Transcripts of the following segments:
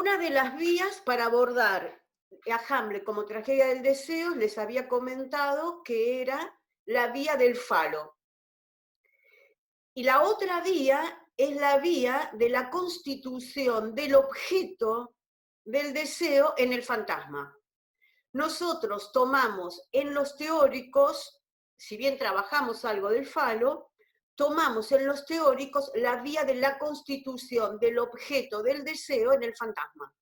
una de las vías para abordar a Hamlet como tragedia del deseo, les había comentado que era la vía del falo. Y la otra vía es la vía de la constitución del objeto del deseo en el fantasma. Nosotros tomamos en los teóricos, si bien trabajamos algo del falo, tomamos en los teóricos la vía de la constitución del objeto del deseo en el fantasma.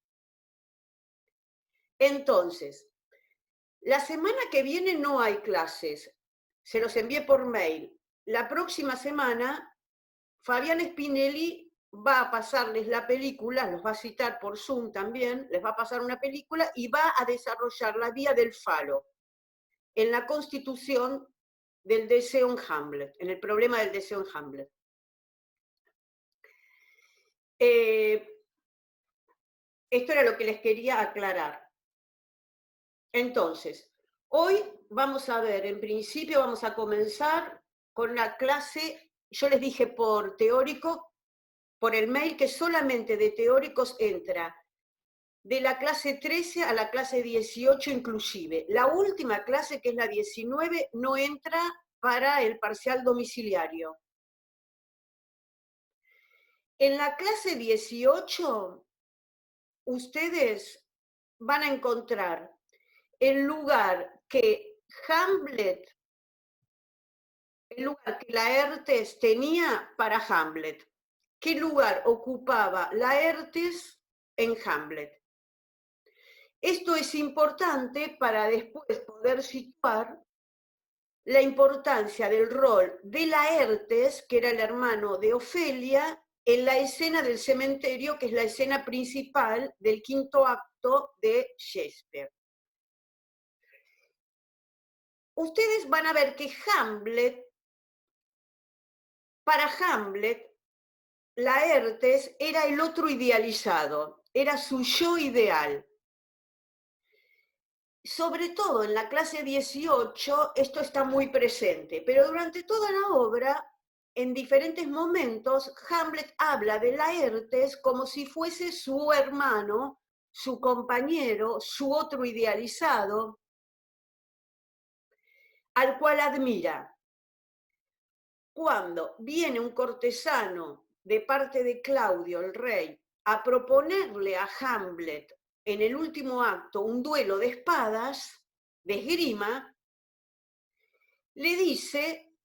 Entonces, la semana que viene no hay clases, se los envié por mail. La próxima semana, Fabián Spinelli va a pasarles la película, los va a citar por Zoom también, les va a pasar una película y va a desarrollar la vía del falo en la constitución del deseo en Hamlet, en el problema del deseo en Hamlet. Esto era lo que les quería aclarar. Entonces, hoy vamos a ver, en principio vamos a comenzar con la clase, yo les dije por teórico, por el mail, que solamente de teóricos entra de la clase 13 a la clase 18 inclusive. La última clase, que es la 19, no entra para el parcial domiciliario. En la clase 18, ustedes van a encontrar el lugar que Hamlet, el lugar que Laertes tenía para Hamlet. ¿Qué lugar ocupaba Laertes en Hamlet? Esto es importante para después poder situar la importancia del rol de Laertes, que era el hermano de Ofelia, en la escena del cementerio, que es la escena principal del quinto acto de Shakespeare. Ustedes van a ver que Hamlet, para Hamlet, Laertes era el otro idealizado, era su yo ideal. Sobre todo en la clase 18 esto está muy presente, pero durante toda la obra, en diferentes momentos, Hamlet habla de Laertes como si fuese su hermano, su compañero, su otro idealizado, al cual admira. Cuando viene un cortesano de parte de Claudio, el rey, a proponerle a Hamlet en el último acto un duelo de espadas, de esgrima, le dice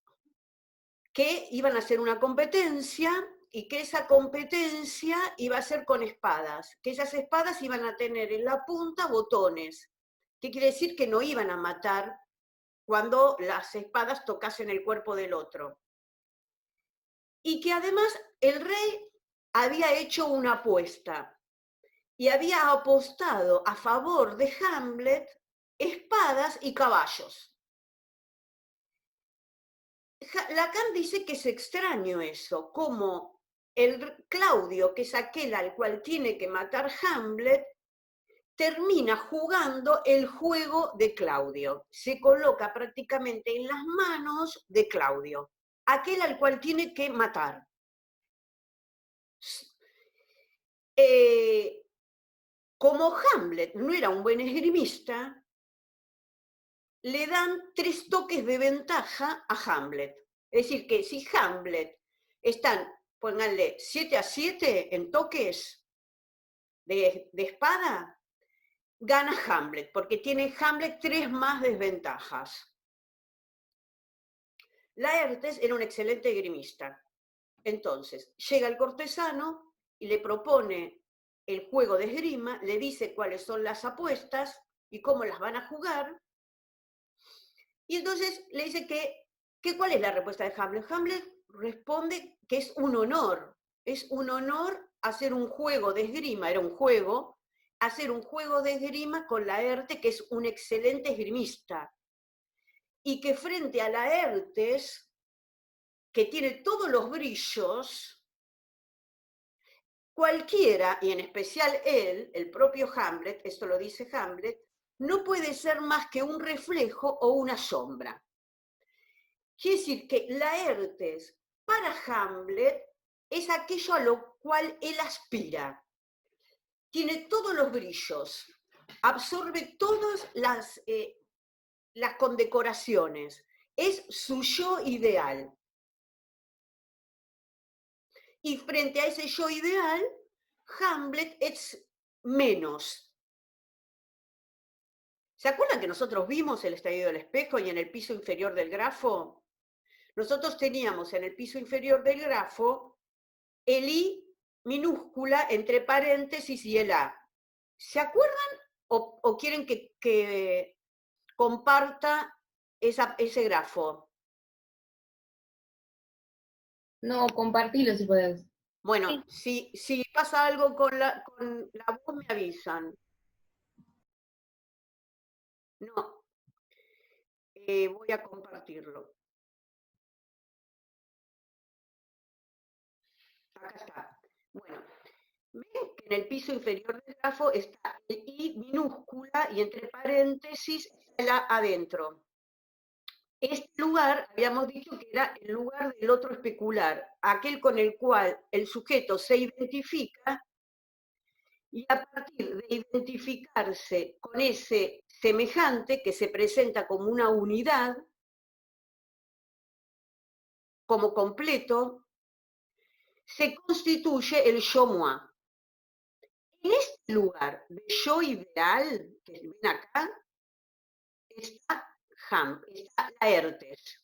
que iban a hacer una competencia y que esa competencia iba a ser con espadas, que esas espadas iban a tener en la punta botones, que quiere decir que no iban a matar cuando las espadas tocasen el cuerpo del otro. Y que además el rey había hecho una apuesta y había apostado a favor de Hamlet espadas y caballos. Lacan dice que es extraño eso, como el Claudio, que es aquel al cual tiene que matar Hamlet, termina jugando el juego de Claudio, se coloca prácticamente en las manos de Claudio, aquel al cual tiene que matar. Como Hamlet no era un buen esgrimista, le dan 3 toques de ventaja a Hamlet. Es decir, que si Hamlet están, pónganle 7-7 en toques de espada, gana Hamlet, porque tiene Hamlet 3 más desventajas. Laertes era un excelente esgrimista. Entonces, llega el cortesano y le propone el juego de esgrima, le dice cuáles son las apuestas y cómo las van a jugar. Y entonces le dice que ¿cuál es la respuesta de Hamlet? Hamlet responde que es un honor hacer un juego de esgrima, era un juego, hacer un juego de esgrima con Laertes, que es un excelente esgrimista, y que frente a Laertes, que tiene todos los brillos, cualquiera, y en especial él, el propio Hamlet, esto lo dice Hamlet, no puede ser más que un reflejo o una sombra. Quiere decir que Laertes, para Hamlet, es aquello a lo cual él aspira. tiene todos los brillos, absorbe todas las condecoraciones, es su yo ideal. Y frente a ese yo ideal, Hamlet es menos. ¿Se acuerdan que nosotros vimos el estallido del espejo y en el piso inferior del grafo? Nosotros teníamos en el piso inferior del grafo el I minúscula entre paréntesis y el A. ¿Se acuerdan o quieren que comparta ese grafo? No, compartilo si podés. Bueno, si pasa algo con la voz me avisan. No, voy a compartirlo. Acá está. Bueno, ven que en el piso inferior del grafo está el I minúscula y entre paréntesis está el A adentro. Este lugar, habíamos dicho que era el lugar del otro especular, aquel con el cual el sujeto se identifica y a partir de identificarse con ese semejante que se presenta como una unidad, como completo, se constituye el yo-moi. En este lugar de yo ideal, que ven acá, está Laertes.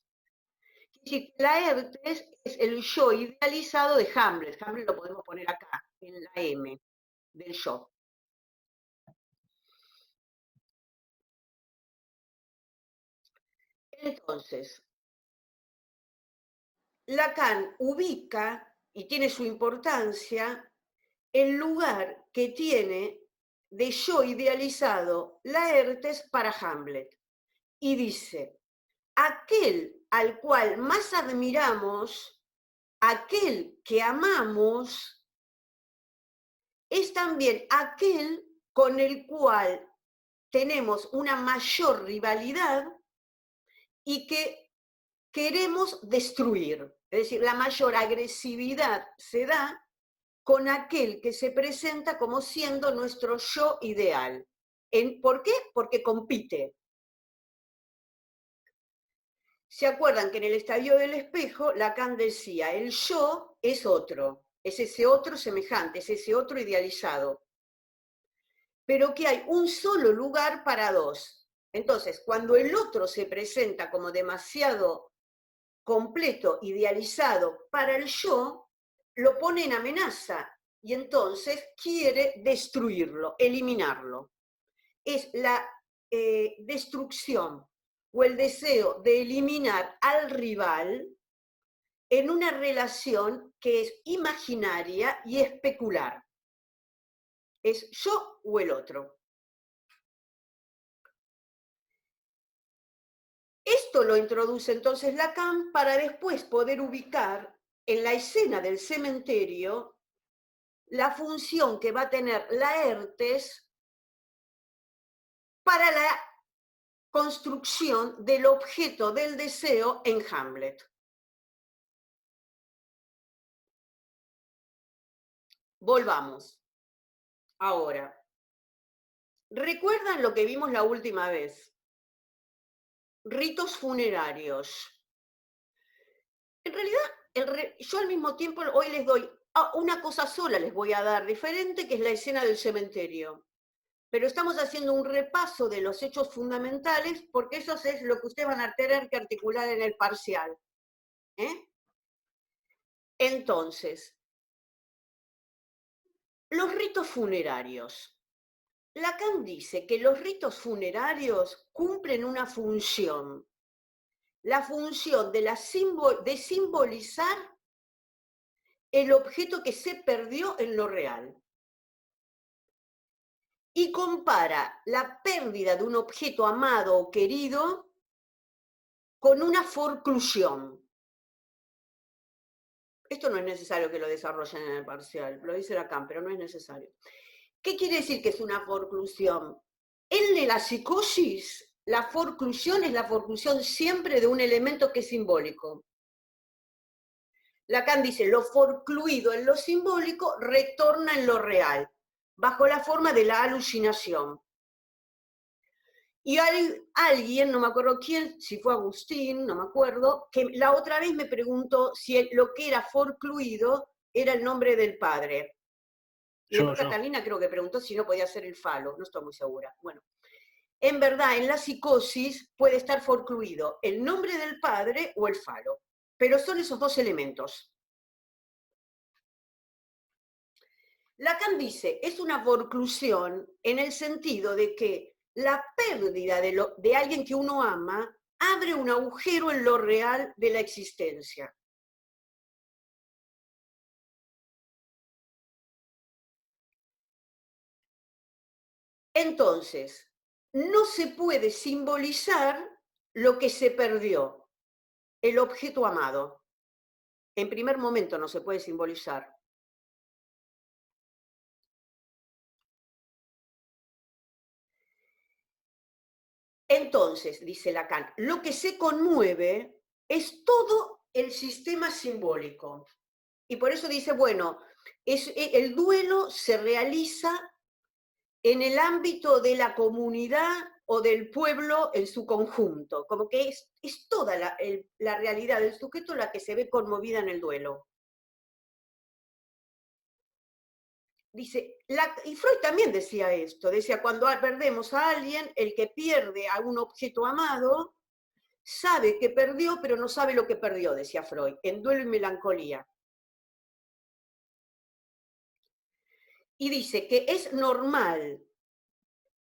Laertes es el yo idealizado de Hamlet. Hamlet lo podemos poner acá, en la M del yo. Entonces, Lacan ubica, y tiene su importancia, el lugar que tiene de yo idealizado Laertes para Hamlet. Y dice, aquel al cual más admiramos, aquel que amamos, es también aquel con el cual tenemos una mayor rivalidad y que queremos destruir. Es decir, la mayor agresividad se da con aquel que se presenta como siendo nuestro yo ideal. ¿Por qué? Porque compite. ¿Se acuerdan que en el estadio del espejo Lacan decía, el yo es otro, es ese otro semejante, es ese otro idealizado, pero que hay un solo lugar para dos? Entonces, cuando el otro se presenta como demasiado completo, idealizado para el yo, lo pone en amenaza y entonces quiere destruirlo, eliminarlo. Es la destrucción o el deseo de eliminar al rival en una relación que es imaginaria y especular. Es yo o el otro. Esto lo introduce entonces Lacan para después poder ubicar en la escena del cementerio la función que va a tener Laertes para la construcción del objeto del deseo en Hamlet. Volvamos. Ahora, ¿recuerdan lo que vimos la última vez? Ritos funerarios. En realidad, yo al mismo tiempo hoy les doy una cosa sola, les voy a dar diferente, que es la escena del cementerio. Pero estamos haciendo un repaso de los hechos fundamentales porque eso es lo que ustedes van a tener que articular en el parcial. Entonces, los ritos funerarios. Lacan dice que los ritos funerarios cumplen una función, la función de simbolizar el objeto que se perdió en lo real. Y compara la pérdida de un objeto amado o querido con una forclusión. Esto no es necesario que lo desarrollen en el parcial, lo dice Lacan, pero no es necesario. ¿Qué quiere decir que es una forclusión? En la psicosis, la forclusión es la forclusión siempre de un elemento que es simbólico. Lacan dice, lo forcluido en lo simbólico retorna en lo real. bajo la forma de la alucinación. Y alguien, no me acuerdo quién, si fue Agustín, no me acuerdo, que la otra vez me preguntó si lo que era forcluido era el nombre del padre. Y después Catalina creo que preguntó si no podía ser el falo, no estoy muy segura. Bueno, en verdad, en la psicosis puede estar forcluido el nombre del padre o el falo, pero son esos dos elementos. Lacan dice, es una forclusión en el sentido de que la pérdida de alguien que uno ama abre un agujero en lo real de la existencia. Entonces, no se puede simbolizar lo que se perdió, el objeto amado. En primer momento no se puede simbolizar. Entonces, dice Lacan, lo que se conmueve es todo el sistema simbólico. Y por eso dice, bueno, el duelo se realiza en el ámbito de la comunidad o del pueblo en su conjunto, como que es toda la realidad del sujeto la que se ve conmovida en el duelo. Dice, y Freud también decía esto, decía, cuando perdemos a alguien, el que pierde a un objeto amado, sabe que perdió, pero no sabe lo que perdió, decía Freud, en Duelo y Melancolía. Y dice que es normal,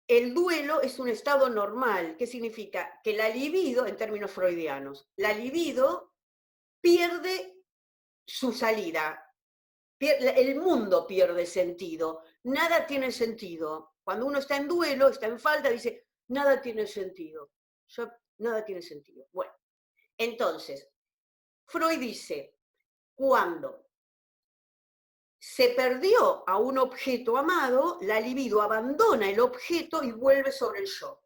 el duelo es un estado normal. ¿Qué significa? Que la libido, en términos freudianos, la libido pierde su salida, el mundo pierde sentido, nada tiene sentido. Cuando uno está en duelo, está en falta, dice, nada tiene sentido, nada tiene sentido. Bueno, entonces, Freud dice, cuando se perdió a un objeto amado, la libido abandona el objeto y vuelve sobre el yo.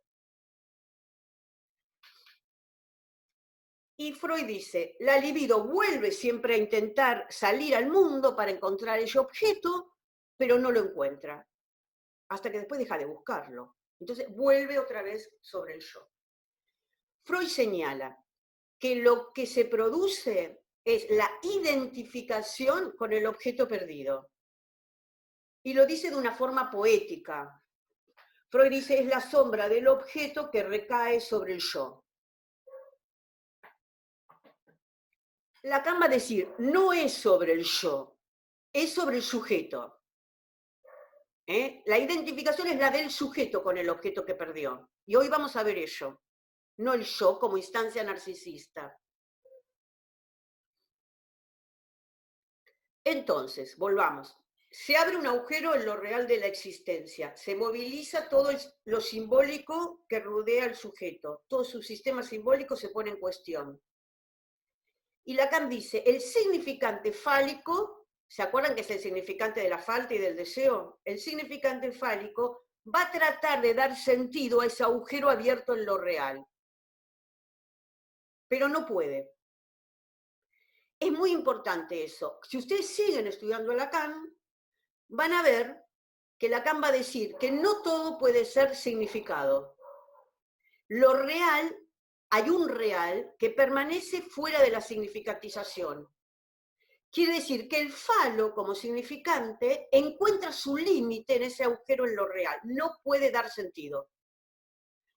Y Freud dice, la libido vuelve siempre a intentar salir al mundo para encontrar ese objeto, pero no lo encuentra, hasta que después deja de buscarlo. Entonces vuelve otra vez sobre el yo. Freud señala que lo que se produce es la identificación con el objeto perdido. Y lo dice de una forma poética. Freud dice, es la sombra del objeto que recae sobre el yo. Lacan va a decir, no es sobre el yo, es sobre el sujeto. La identificación es la del sujeto con el objeto que perdió. Y hoy vamos a ver ello, no el yo como instancia narcisista. Entonces, volvamos. Se abre un agujero en lo real de la existencia, se moviliza todo lo simbólico que rodea al sujeto, todo su sistema simbólico se pone en cuestión. Y Lacan dice, el significante fálico, ¿se acuerdan que es el significante de la falta y del deseo? El significante fálico va a tratar de dar sentido a ese agujero abierto en lo real, pero no puede. Es muy importante eso. Si ustedes siguen estudiando Lacan, van a ver que Lacan va a decir que no todo puede ser significado. Lo real, hay un real que permanece fuera de la significatización. Quiere decir que el falo, como significante, encuentra su límite en ese agujero en lo real. No puede dar sentido.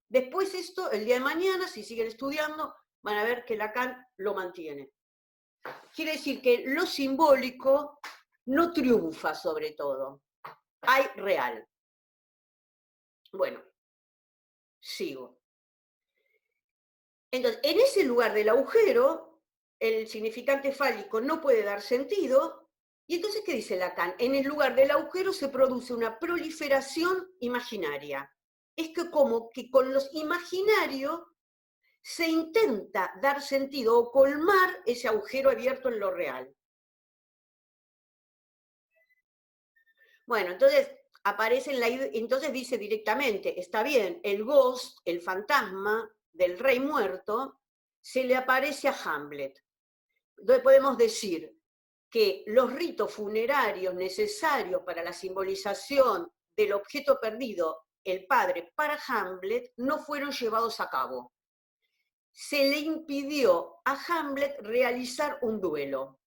Después esto, el día de mañana, si siguen estudiando, van a ver que Lacan lo mantiene. Quiere decir que lo simbólico no triunfa sobre todo. Hay real. Bueno, sigo. Entonces, en ese lugar del agujero, el significante fálico no puede dar sentido, y entonces, ¿qué dice Lacan? En el lugar del agujero se produce una proliferación imaginaria. Es que como que con los imaginarios se intenta dar sentido o colmar ese agujero abierto en lo real. Bueno, entonces entonces dice directamente, está bien, el ghost, el fantasma del rey muerto, se le aparece a Hamlet. Entonces podemos decir, que los ritos funerarios necesarios para la simbolización del objeto perdido, el padre, para Hamlet, no fueron llevados a cabo. Se le impidió a Hamlet realizar un duelo.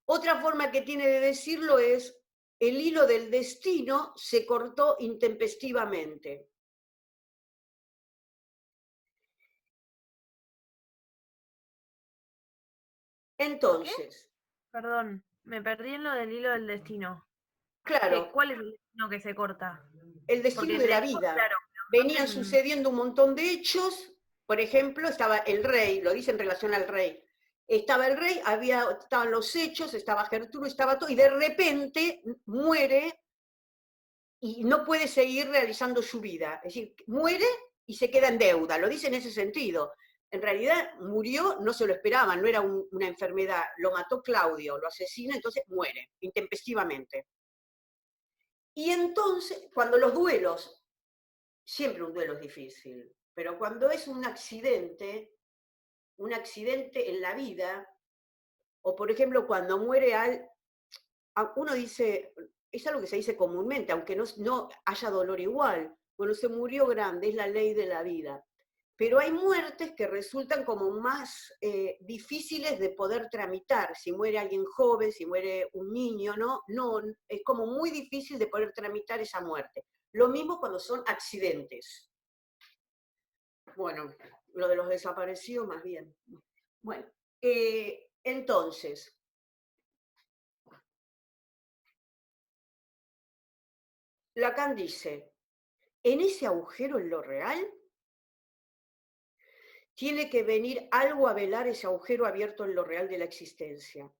Otra forma que tiene de decirlo es, el hilo del destino se cortó intempestivamente. Entonces, Perdón, me perdí en lo del hilo del destino. claro, ¿Cuál es el destino que se corta? el destino Porque de la después, vida. claro, Venían sucediendo un montón de hechos. Por ejemplo, estaba el rey, lo dice en relación al rey. Estaba el rey, estaban los hechos, estaba Gertrude, estaba todo, y de repente muere y no puede seguir realizando su vida. Es decir, muere y se queda en deuda, lo dice en ese sentido. En realidad murió, no se lo esperaban, no era una enfermedad, lo mató Claudio, lo asesina, entonces muere, intempestivamente. Y entonces, cuando los duelos, siempre un duelo es difícil, pero cuando es un accidente en la vida, o por ejemplo cuando muere uno dice, es algo que se dice comúnmente, aunque no haya dolor igual, cuando se murió grande, es la ley de la vida. Pero hay muertes que resultan como más difíciles de poder tramitar. Si muere alguien joven, si muere un niño, ¿no? No, es como muy difícil de poder tramitar esa muerte. Lo mismo cuando son accidentes. Bueno, lo de los desaparecidos más bien. Bueno, entonces, Lacan dice, en ese agujero en lo real, tiene que venir algo a velar ese agujero abierto en lo real de la existencia.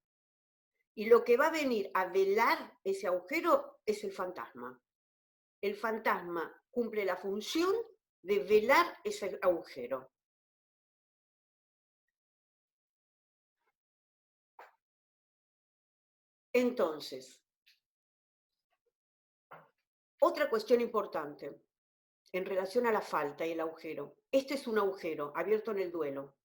Y lo que va a venir a velar ese agujero es el fantasma. El fantasma cumple la función de velar ese agujero. Entonces, otra cuestión importante en relación a la falta y el agujero. Este es un agujero abierto en el duelo.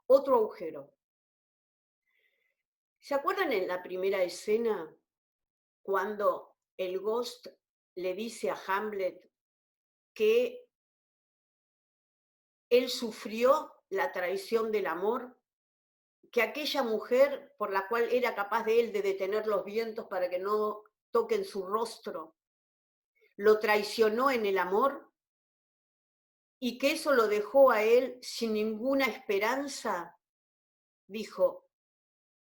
Otro agujero. ¿Se acuerdan en la primera escena cuando el Ghost le dice a Hamlet que él sufrió la traición del amor? Que aquella mujer por la cual era capaz de él de detener los vientos para que no toquen su rostro, lo traicionó en el amor y que eso lo dejó a él sin ninguna esperanza, dijo,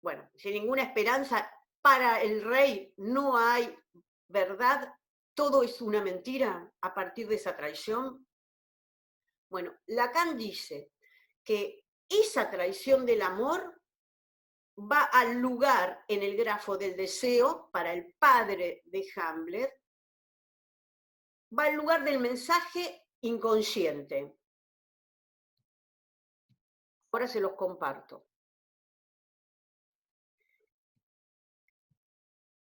bueno, sin ninguna esperanza, para el rey no hay verdad, todo es una mentira a partir de esa traición. Bueno, Lacan dice que esa traición del amor va al lugar en el grafo del deseo para el padre de Hamlet, va al lugar del mensaje inconsciente. Ahora se los comparto.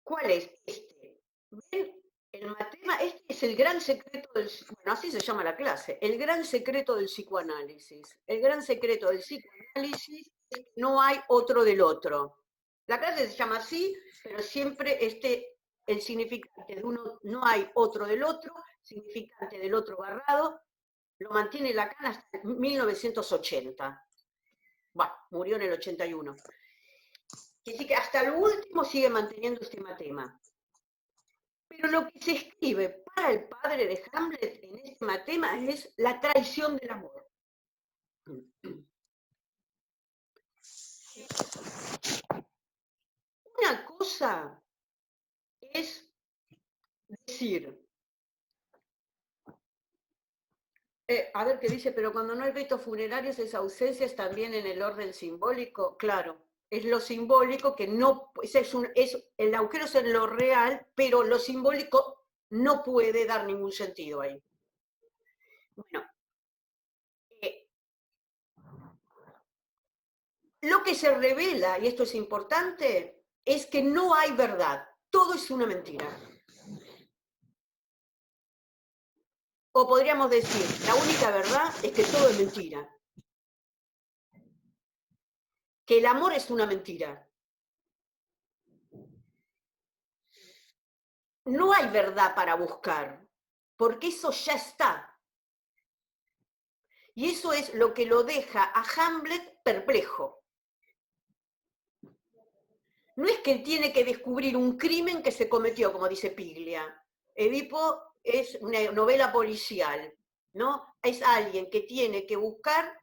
¿Cuál es este? ¿Ven? El matema, este es el gran secreto del, bueno, así se llama la clase, el gran secreto del psicoanálisis. El gran secreto del psicoanálisis es que no hay otro del otro. La clase se llama así, pero siempre el significante de uno no hay otro del otro, significante del otro barrado, lo mantiene Lacan hasta 1980. Bueno, murió en el 81. Así que hasta lo último sigue manteniendo este matema. Pero lo que se escribe para el padre de Hamlet en este matema es la traición del amor. Una cosa es decir, a ver qué dice, pero cuando no hay ritos funerarios, esa ausencia es también en el orden simbólico. Claro, es lo simbólico que no, el agujero es en lo real, pero lo simbólico no puede dar ningún sentido ahí. Bueno, lo que se revela, y esto es importante, es que no hay verdad, todo es una mentira. O podríamos decir, la única verdad es que todo es mentira. que el amor es una mentira. No hay verdad para buscar, porque eso ya está. Y eso es lo que lo deja a Hamlet perplejo. No es que él tiene que descubrir un crimen que se cometió, como dice Piglia. Edipo es una novela policial, ¿no? Es alguien que tiene que buscar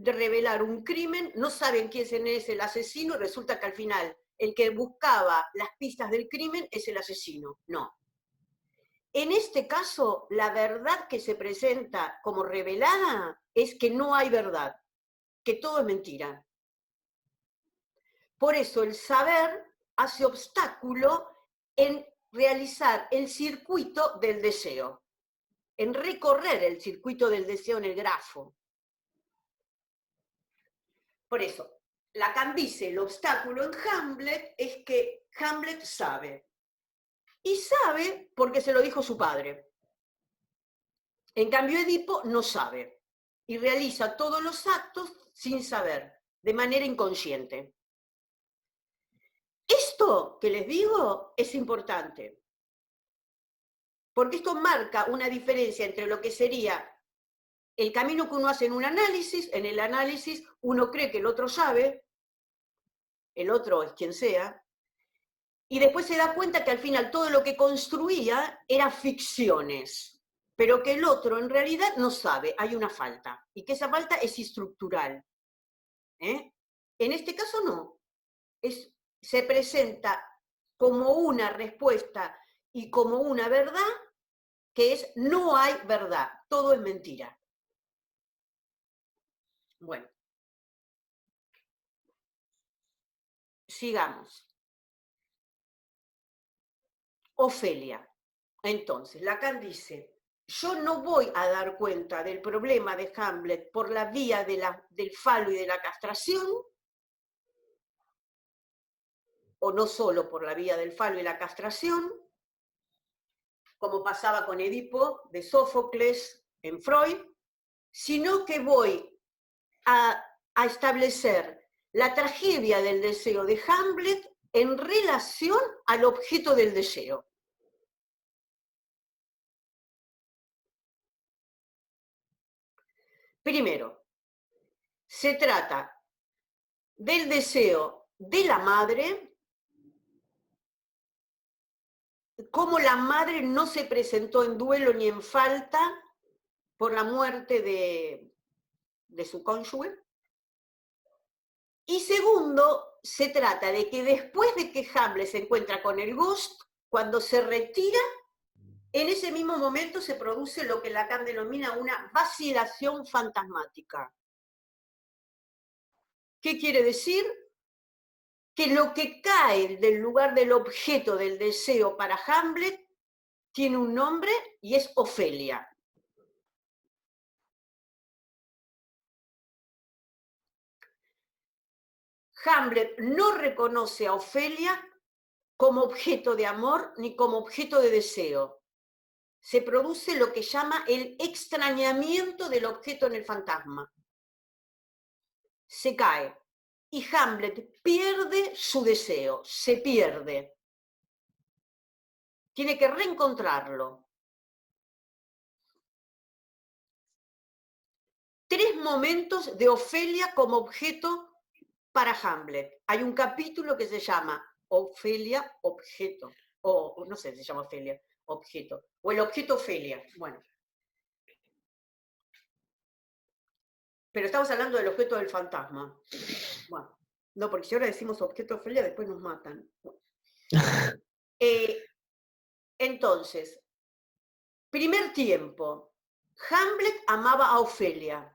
de revelar un crimen, no saben quién es el asesino, y resulta que al final el que buscaba las pistas del crimen es el asesino. No. En este caso, la verdad que se presenta como revelada es que no hay verdad, que todo es mentira. Por eso el saber hace obstáculo en realizar el circuito del deseo, en recorrer el circuito del deseo en el grafo. Por eso, Lacan dice, el obstáculo en Hamlet es que Hamlet sabe. Y sabe porque se lo dijo su padre. En cambio, Edipo no sabe y realiza todos los actos sin saber, de manera inconsciente. Esto que les digo es importante, porque esto marca una diferencia entre lo que sería el camino que uno hace en un análisis. En el análisis uno cree que el otro sabe, el otro es quien sea, y después se da cuenta que al final todo lo que construía eran ficciones, pero que el otro en realidad no sabe, hay una falta, y que esa falta es estructural. En este caso no, se presenta como una respuesta y como una verdad que es no hay verdad, todo es mentira. Bueno, sigamos. Ofelia. Entonces, Lacan dice, yo no voy a dar cuenta del problema de Hamlet por la vía del falo y de la castración, o no solo por la vía del falo y la castración, como pasaba con Edipo de Sófocles en Freud, sino que voy a establecer la tragedia del deseo de Hamlet en relación al objeto del deseo. Primero, se trata del deseo de la madre, cómo la madre no se presentó en duelo ni en falta por la muerte de su cónyuge. Y segundo, se trata de que después de que Hamlet se encuentra con el Ghost, cuando se retira, en ese mismo momento se produce lo que Lacan denomina una vacilación fantasmática. ¿Qué quiere decir? Que lo que cae del lugar del objeto del deseo para Hamlet tiene un nombre y es Ofelia. Hamlet no reconoce a Ofelia como objeto de amor ni como objeto de deseo. Se produce lo que llama el extrañamiento del objeto en el fantasma. Se cae. Y Hamlet pierde su deseo, se pierde. Tiene que reencontrarlo. 3 momentos de Ofelia como objeto para Hamlet. Hay un capítulo que se llama Ofelia, objeto, o no sé si se llama Ofelia, objeto, o el objeto Ofelia. Bueno. Pero estamos hablando del objeto del fantasma. Bueno, no, porque si ahora decimos objeto Ofelia, después nos matan. Entonces, primer tiempo, Hamlet amaba a Ofelia.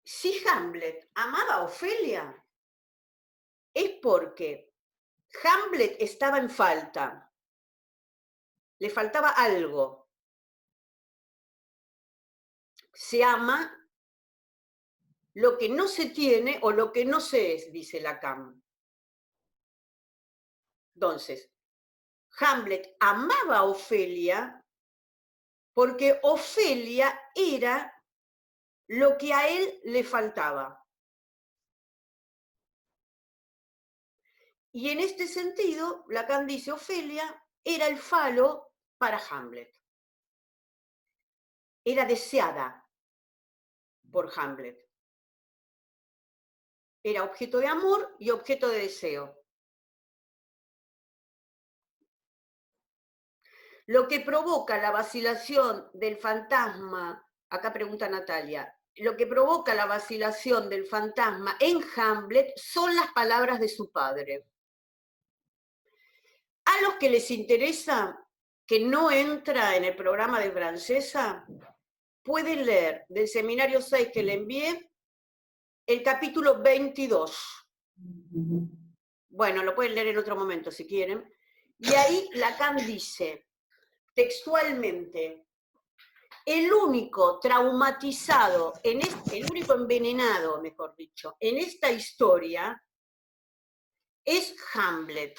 Si Hamlet amaba a Ofelia, es porque Hamlet estaba en falta. Le faltaba algo. Se ama lo que no se tiene o lo que no se es, dice Lacan. Entonces, Hamlet amaba a Ofelia porque Ofelia era lo que a él le faltaba. Y en este sentido, Lacan dice, Ofelia era el falo para Hamlet. Era deseada por Hamlet. Era objeto de amor y objeto de deseo. Lo que provoca la vacilación del fantasma, acá pregunta Natalia, lo que provoca la vacilación del fantasma en Hamlet son las palabras de su padre. A los que les interesa, que no entra en el programa de Francesa, pueden leer del seminario 6 que le envié el capítulo 22. Bueno, lo pueden leer en otro momento si quieren. Y ahí Lacan dice textualmente, el único traumatizado, el único envenenado, mejor dicho, en esta historia es Hamlet.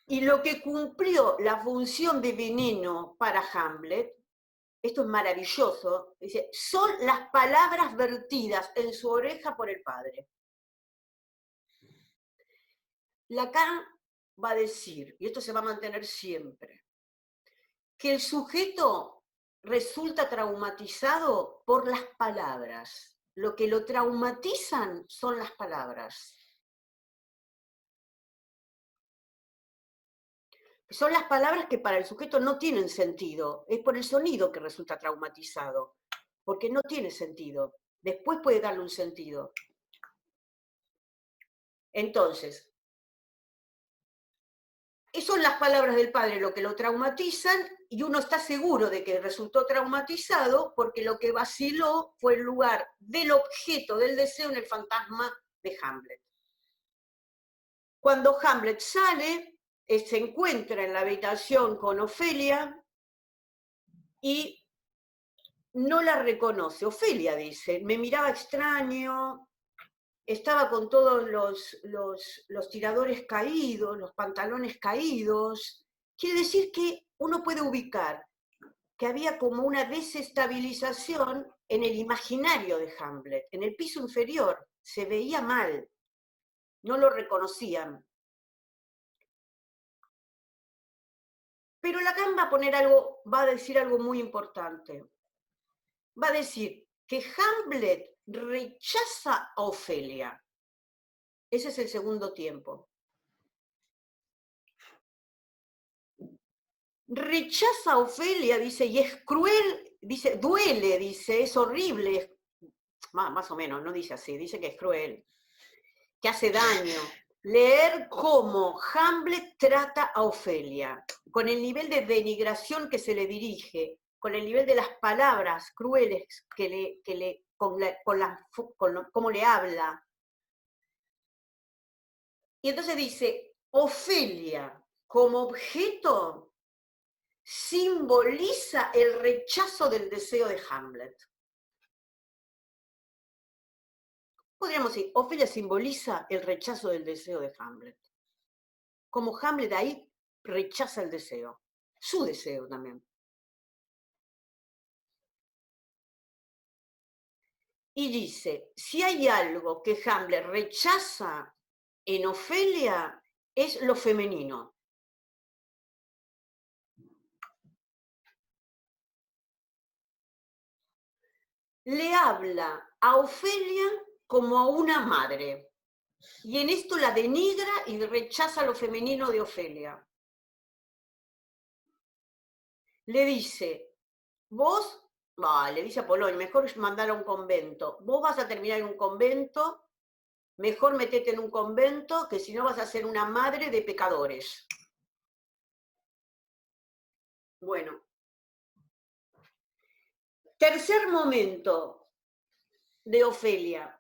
Y lo que cumplió la función de veneno para Hamlet, esto es maravilloso, dice, son las palabras vertidas en su oreja por el padre. Lacan va a decir, y esto se va a mantener siempre, que el sujeto resulta traumatizado por las palabras. Lo que lo traumatizan son las palabras. Son las palabras que para el sujeto no tienen sentido. Es por el sonido que resulta traumatizado, porque no tiene sentido. Después puede darle un sentido. Entonces, son las palabras del padre lo que lo traumatizan y uno está seguro de que resultó traumatizado porque lo que vaciló fue el lugar del objeto del deseo en el fantasma de Hamlet. Cuando Hamlet sale, se encuentra en la habitación con Ofelia y no la reconoce. Ofelia dice, me miraba extraño, estaba con todos los tiradores caídos, los pantalones caídos. Quiere decir que uno puede ubicar que había como una desestabilización en el imaginario de Hamlet. En el piso inferior se veía mal, no lo reconocían. Pero Lacan va a decir algo muy importante. Va a decir que Hamlet rechaza a Ofelia. Ese es el segundo tiempo. Rechaza a Ofelia, dice, y es cruel, dice, duele, dice, es horrible, más o menos, no dice así, dice que es cruel, que hace daño. Leer cómo Hamlet trata a Ofelia, con el nivel de denigración que se le dirige, con el nivel de las palabras crueles cómo le habla. Y entonces dice, Ofelia como objeto simboliza el rechazo del deseo de Hamlet. Podríamos decir, Ofelia simboliza el rechazo del deseo de Hamlet. Como Hamlet ahí rechaza el deseo, su deseo también. Y dice, si hay algo que Hamlet rechaza en Ofelia, es lo femenino. Le habla a Ofelia como a una madre. Y en esto la denigra y rechaza lo femenino de Ofelia. Le dice, vos, le dice a Polonio, mejor mandar a un convento. Vos vas a terminar en un convento, mejor metete en un convento, que si no vas a ser una madre de pecadores. Bueno. Tercer momento de Ofelia.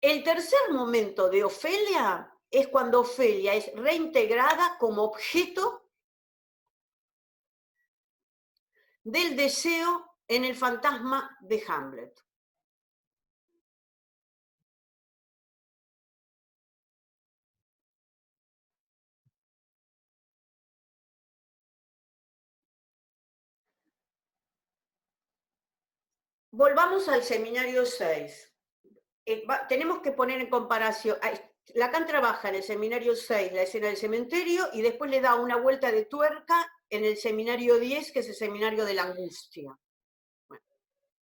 El tercer momento de Ofelia es cuando Ofelia es reintegrada como objeto del deseo en el fantasma de Hamlet. volvamos al seminario 6. Tenemos que poner en comparación, Lacan trabaja en el seminario 6 la escena del cementerio y después le da una vuelta de tuerca en el seminario 10, que es el seminario de la angustia. Bueno,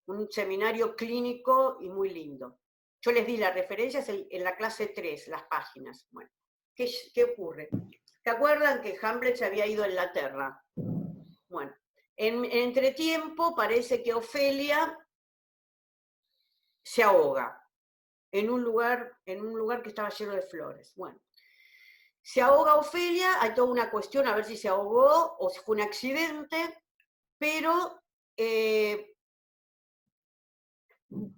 un seminario clínico y muy lindo. Yo les di las referencias en la clase 3, las páginas. Bueno, ¿qué ocurre? ¿Se acuerdan que Hamlet se había ido a Inglaterra? Bueno, en entretiempo parece que Ofelia se ahoga en un lugar que estaba lleno de flores. Bueno, se ahoga Ofelia, hay toda una cuestión a ver si se ahogó o si fue un accidente, pero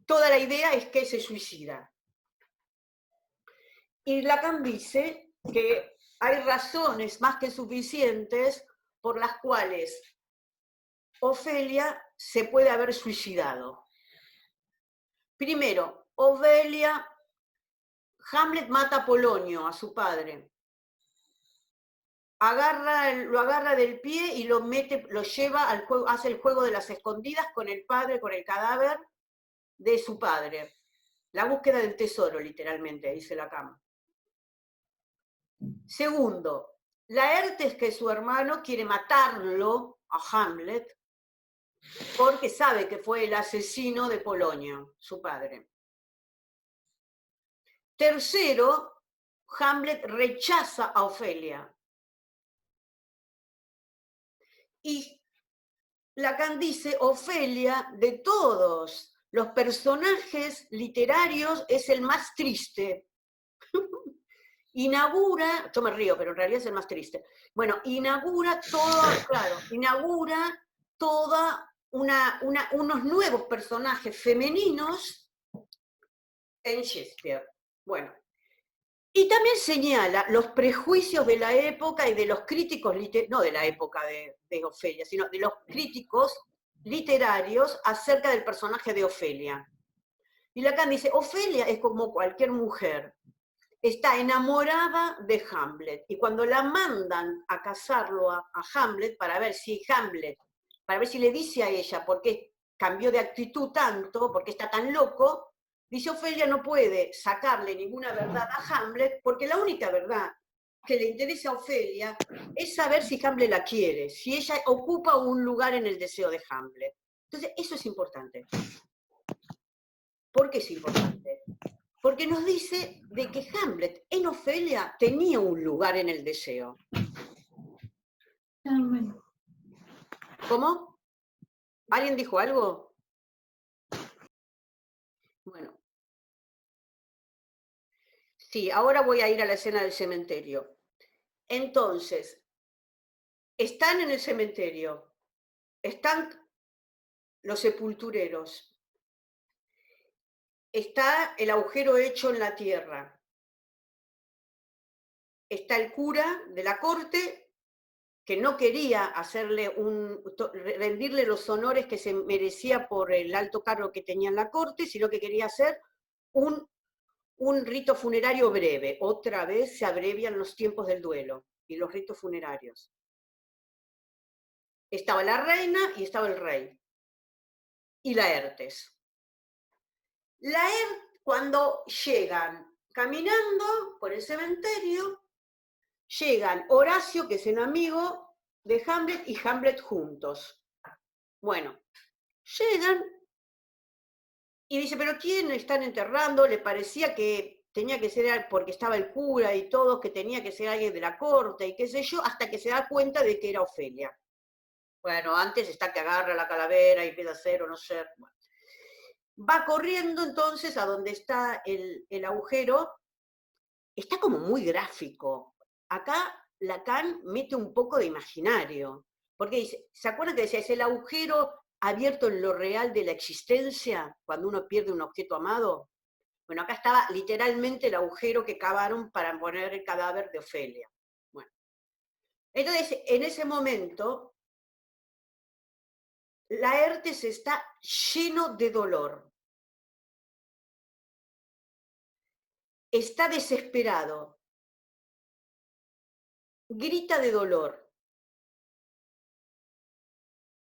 toda la idea es que se suicida. Y Lacan dice que hay razones más que suficientes por las cuales Ofelia se puede haber suicidado. Primero, Hamlet mata a Polonio, a su padre. Lo agarra del pie y lo lleva al juego, hace el juego de las escondidas con el padre, con el cadáver de su padre. La búsqueda del tesoro, literalmente, dice Lacan. Segundo, Laertes, que es su hermano, quiere matarlo a Hamlet porque sabe que fue el asesino de Polonio, su padre. Tercero, Hamlet rechaza a Ofelia. Y Lacan dice, Ofelia, de todos los personajes literarios, es el más triste. Inaugura, yo me río, pero en realidad es el más triste. Bueno, inaugura unos nuevos personajes femeninos en Shakespeare. Bueno, y también señala los prejuicios de la época y de los críticos, no de la época de Ofelia, sino de los críticos literarios acerca del personaje de Ofelia. Y Lacan dice, Ofelia es como cualquier mujer, está enamorada de Hamlet, y cuando la mandan a casarlo a Hamlet para ver si le dice a ella por qué cambió de actitud tanto, por qué está tan loco, dice Ofelia no puede sacarle ninguna verdad a Hamlet, porque la única verdad que le interesa a Ofelia es saber si Hamlet la quiere, si ella ocupa un lugar en el deseo de Hamlet. Entonces, eso es importante. ¿Por qué es importante? Porque nos dice de que Hamlet en Ofelia tenía un lugar en el deseo. ¿Cómo? ¿Alguien dijo algo? Bueno. Sí, ahora voy a ir a la escena del cementerio. Entonces, están en el cementerio, están los sepultureros, está el agujero hecho en la tierra, está el cura de la corte que no quería rendirle los honores que se merecía por el alto cargo que tenía en la corte, sino que quería hacer un rito funerario breve. Otra vez se abrevian los tiempos del duelo y los ritos funerarios. Estaba la reina y estaba el rey. Y Laertes. Cuando llegan caminando por el cementerio, llegan Horacio, que es el amigo de Hamlet, y Hamlet juntos. Bueno, llegan y dice, ¿pero quién están enterrando? Le parecía que tenía que ser, porque estaba el cura y todo, que tenía que ser alguien de la corte y qué sé yo, hasta que se da cuenta de que era Ofelia. Bueno, antes está que agarra la calavera y empieza a ser o no ser. Bueno. Va corriendo entonces a donde está el agujero. Está como muy gráfico. Acá Lacan mete un poco de imaginario. Porque dice, ¿se acuerdan que decía, es el agujero abierto en lo real de la existencia cuando uno pierde un objeto amado? Bueno, acá estaba literalmente el agujero que cavaron para poner el cadáver de Ofelia. Bueno. Entonces, en ese momento, Laertes está lleno de dolor. Está desesperado. Grita de dolor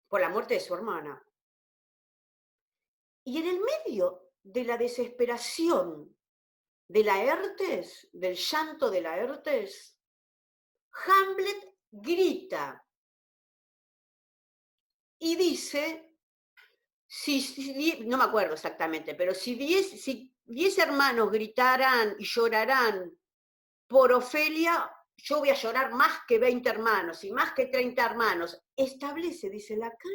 por la muerte de su hermana. Y en el medio de la desesperación de Laertes, del llanto de Laertes, Hamlet grita y dice, no me acuerdo exactamente, pero si 10 hermanos gritarán y llorarán por Ofelia, yo voy a llorar más que 20 hermanos y más que 30 hermanos. Establece, dice Lacan,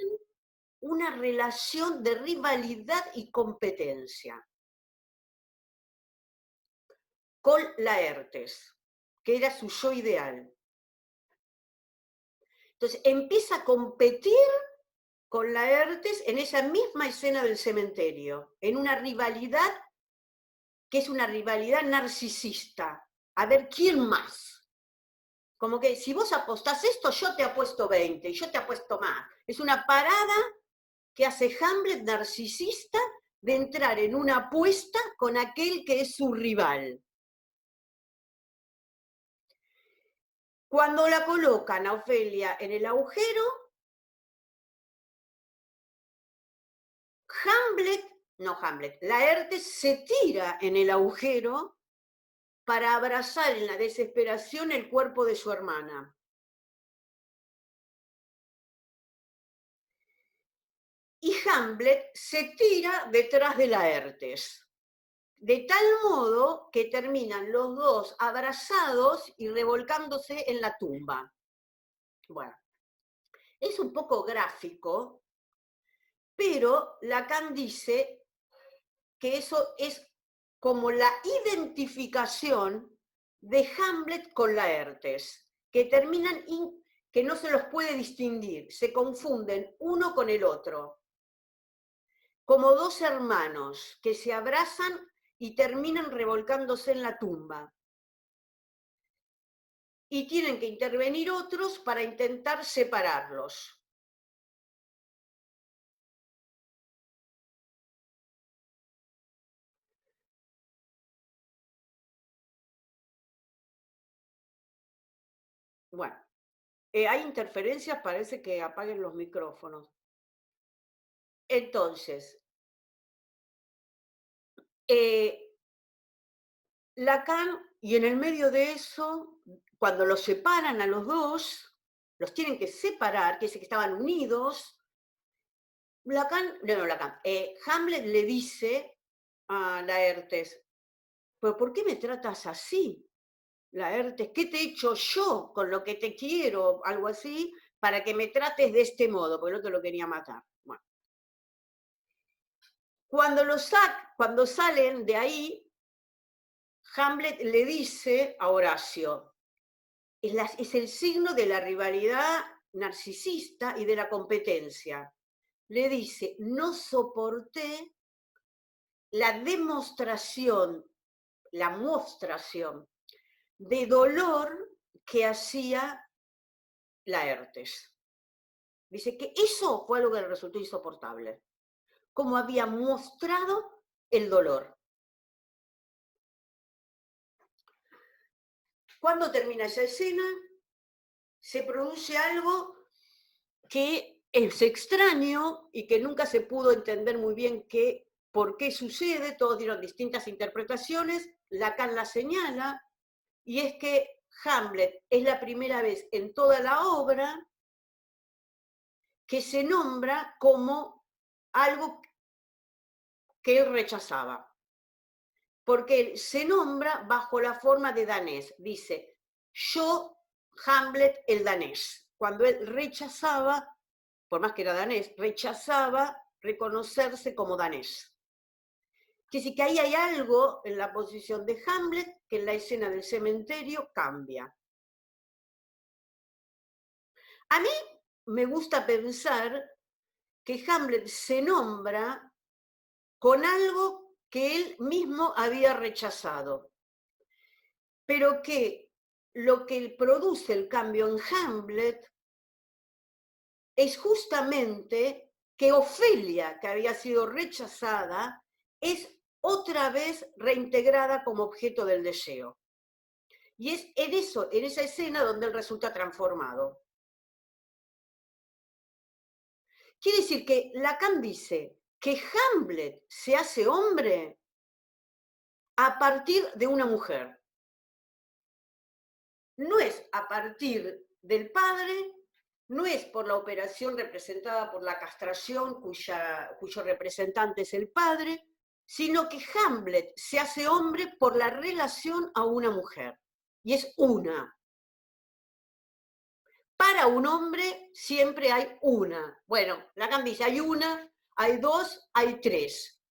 una relación de rivalidad y competencia con Laertes, que era su yo ideal. Entonces empieza a competir con Laertes en esa misma escena del cementerio, en una rivalidad que es una rivalidad narcisista. A ver, ¿quién más? Como que si vos apostás esto, yo te apuesto 20, y yo te apuesto más. Es una parada que hace Hamlet narcisista de entrar en una apuesta con aquel que es su rival. Cuando la colocan a Ofelia en el agujero, Laertes se tira en el agujero para abrazar en la desesperación el cuerpo de su hermana. Y Hamlet se tira detrás de Laertes, de tal modo que terminan los dos abrazados y revolcándose en la tumba. Bueno, es un poco gráfico, pero Lacan dice que eso es como la identificación de Hamlet con Laertes, que terminan, que no se los puede distinguir, se confunden uno con el otro, como dos hermanos que se abrazan y terminan revolcándose en la tumba. Y tienen que intervenir otros para intentar separarlos. Bueno, hay interferencias, parece que apaguen los micrófonos. Entonces, Lacan, y en el medio de eso, cuando los separan a los dos, los tienen que separar, que es que estaban unidos, Hamlet le dice a Laertes, ¿pero por qué me tratas así, Laertes? ¿Qué te he hecho yo con lo que te quiero? Algo así, para que me trates de este modo, porque no te lo quería matar. Bueno. Cuando salen de ahí, Hamlet le dice a Horacio, es el signo de la rivalidad narcisista y de la competencia. Le dice, no soporté la mostración de dolor que hacía Laertes. Dice que eso fue algo que le resultó insoportable, como había mostrado el dolor. Cuando termina esa escena, se produce algo que es extraño y que nunca se pudo entender muy bien por qué sucede, todos dieron distintas interpretaciones, Lacan la señala, y es que Hamlet es la primera vez en toda la obra que se nombra como algo que él rechazaba. Porque él se nombra bajo la forma de danés. Dice, yo, Hamlet, el danés. Cuando él rechazaba, por más que era danés, rechazaba reconocerse como danés. Quiere decir que ahí hay algo en la posición de Hamlet que en la escena del cementerio cambia. A mí me gusta pensar que Hamlet se nombra con algo que él mismo había rechazado, pero que lo que produce el cambio en Hamlet es justamente que Ofelia, que había sido rechazada, es otra vez reintegrada como objeto del deseo. Y es en esa escena donde él resulta transformado. Quiere decir que Lacan dice, que Hamlet se hace hombre a partir de una mujer. No es a partir del padre, no es por la operación representada por la castración, cuyo representante es el padre, sino que Hamlet se hace hombre por la relación a una mujer. Y es una. Para un hombre siempre hay una. Bueno, Lacan dice, hay una, hay dos, hay tres,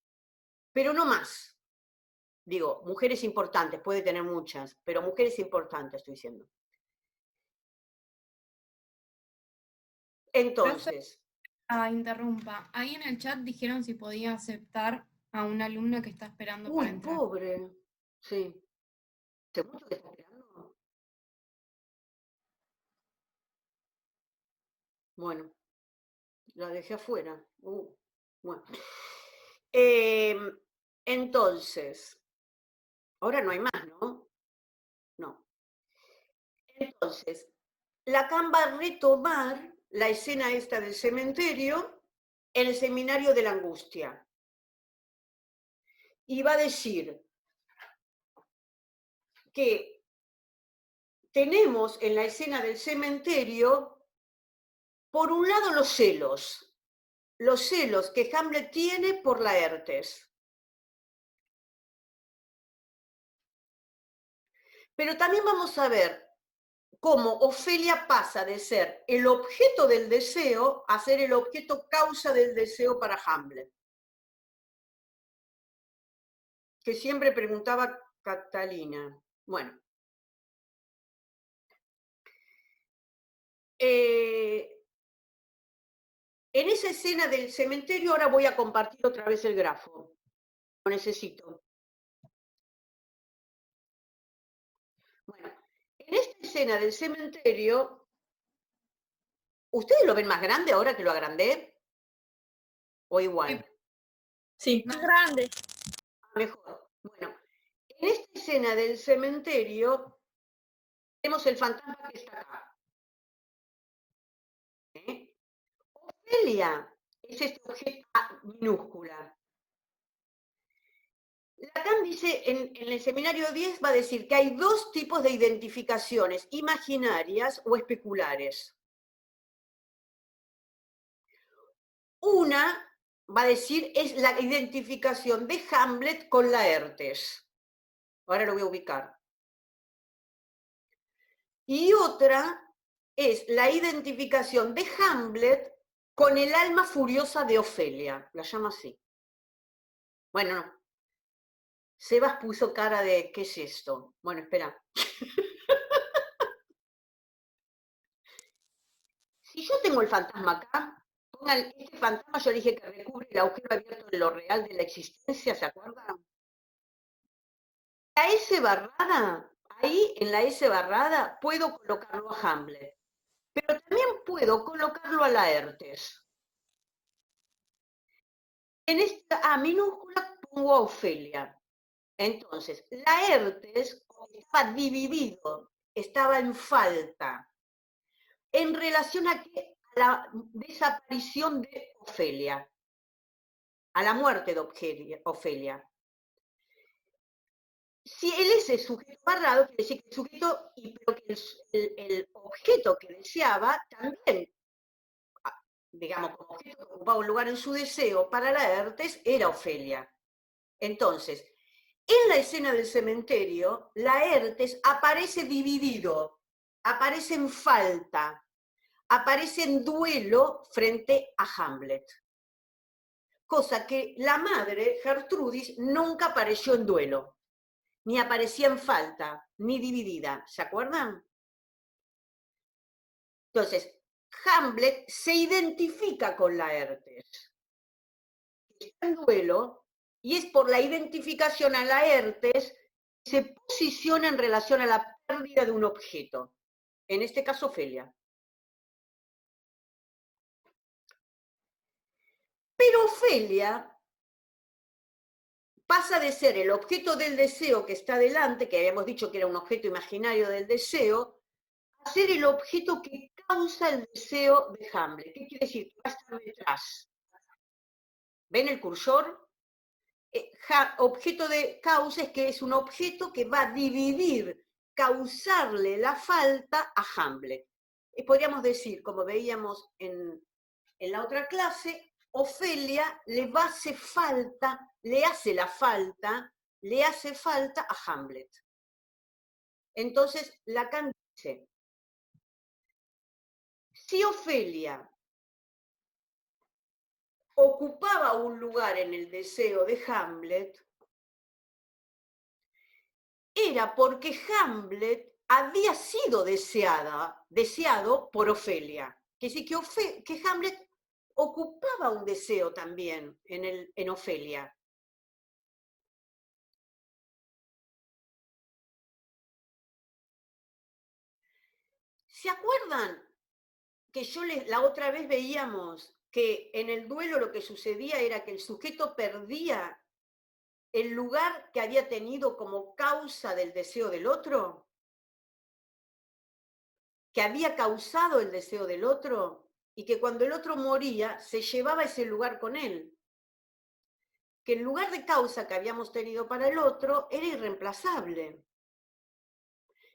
pero no más. Digo, mujeres importantes, puede tener muchas, pero mujeres importantes estoy diciendo. Entonces. Interrumpa. Ahí en el chat dijeron si podía aceptar a un alumno que está esperando para Uy, entrar. pobre. Sí. ¿Te mucho que está esperando? Bueno, la dejé afuera. Bueno. Entonces, ahora no hay más, ¿no? No. Entonces, Lacan va a retomar la escena esta del cementerio en el seminario de la angustia. Y va a decir que tenemos en la escena del cementerio, por un lado, los celos que Hamlet tiene por Laertes. Pero también vamos a ver cómo Ofelia pasa de ser el objeto del deseo a ser el objeto causa del deseo para Hamlet. Que siempre preguntaba Catalina. Bueno. En esa escena del cementerio ahora voy a compartir otra vez el grafo. Lo necesito. Bueno, en esta escena del cementerio, ¿ustedes lo ven más grande ahora que lo agrandé? ¿O igual? Sí. Más grande. Mejor. Bueno, en esta escena del cementerio tenemos el fantasma que está acá. Ofelia es este objeto minúscula. Lacan dice, en el seminario 10 va a decir que hay dos tipos de identificaciones, imaginarias o especulares. Una, va a decir, es la identificación de Hamlet con Laertes. Ahora lo voy a ubicar. Y otra es la identificación de Hamlet con el alma furiosa de Ofelia. La llama así. Bueno, no. Sebas puso cara de, ¿qué es esto? Bueno, espera. Si yo tengo el fantasma acá, pongan este fantasma, yo dije que recubre el agujero abierto de lo real de la existencia, ¿se acuerdan? La S barrada, ahí en la S barrada puedo colocarlo a Hamlet, pero también puedo colocarlo a Laertes. En esta A minúscula pongo a Ofelia. Entonces, Laertes estaba dividido, estaba en falta, en relación a la desaparición de Ofelia, a la muerte de Ofelia. Si él es el sujeto barrado, quiere decir que el sujeto, pero que el objeto que deseaba también, digamos, como objeto que ocupaba un lugar en su deseo para Laertes, era Ofelia. Entonces, en la escena del cementerio, Laertes aparece dividido, aparece en falta, aparece en duelo frente a Hamlet. Cosa que la madre, Gertrudis, nunca apareció en duelo, ni aparecía en falta, ni dividida. ¿Se acuerdan? Entonces, Hamlet se identifica con Laertes. Está en duelo, y es por la identificación a Laertes que se posiciona en relación a la pérdida de un objeto. En este caso, Ofelia. Pero Ofelia pasa de ser el objeto del deseo que está delante, que habíamos dicho que era un objeto imaginario del deseo, a ser el objeto que causa el deseo de Hamlet. ¿Qué quiere decir? Que va a estar detrás. ¿Ven el cursor? Objeto de causa es que es un objeto que va a dividir, causarle la falta a Hamlet. Podríamos decir, como veíamos en la otra clase, Ofelia le hace falta a Hamlet. Entonces, Lacan dice, si Ofelia ocupaba un lugar en el deseo de Hamlet, era porque Hamlet había sido deseado por Ofelia. Que sí, que Hamlet ocupaba un deseo también en Ofelia. ¿Se acuerdan que la otra vez veíamos que en el duelo lo que sucedía era que el sujeto perdía el lugar que había tenido como causa del deseo del otro? Que había causado el deseo del otro y que cuando el otro moría se llevaba ese lugar con él. Que el lugar de causa que habíamos tenido para el otro era irreemplazable.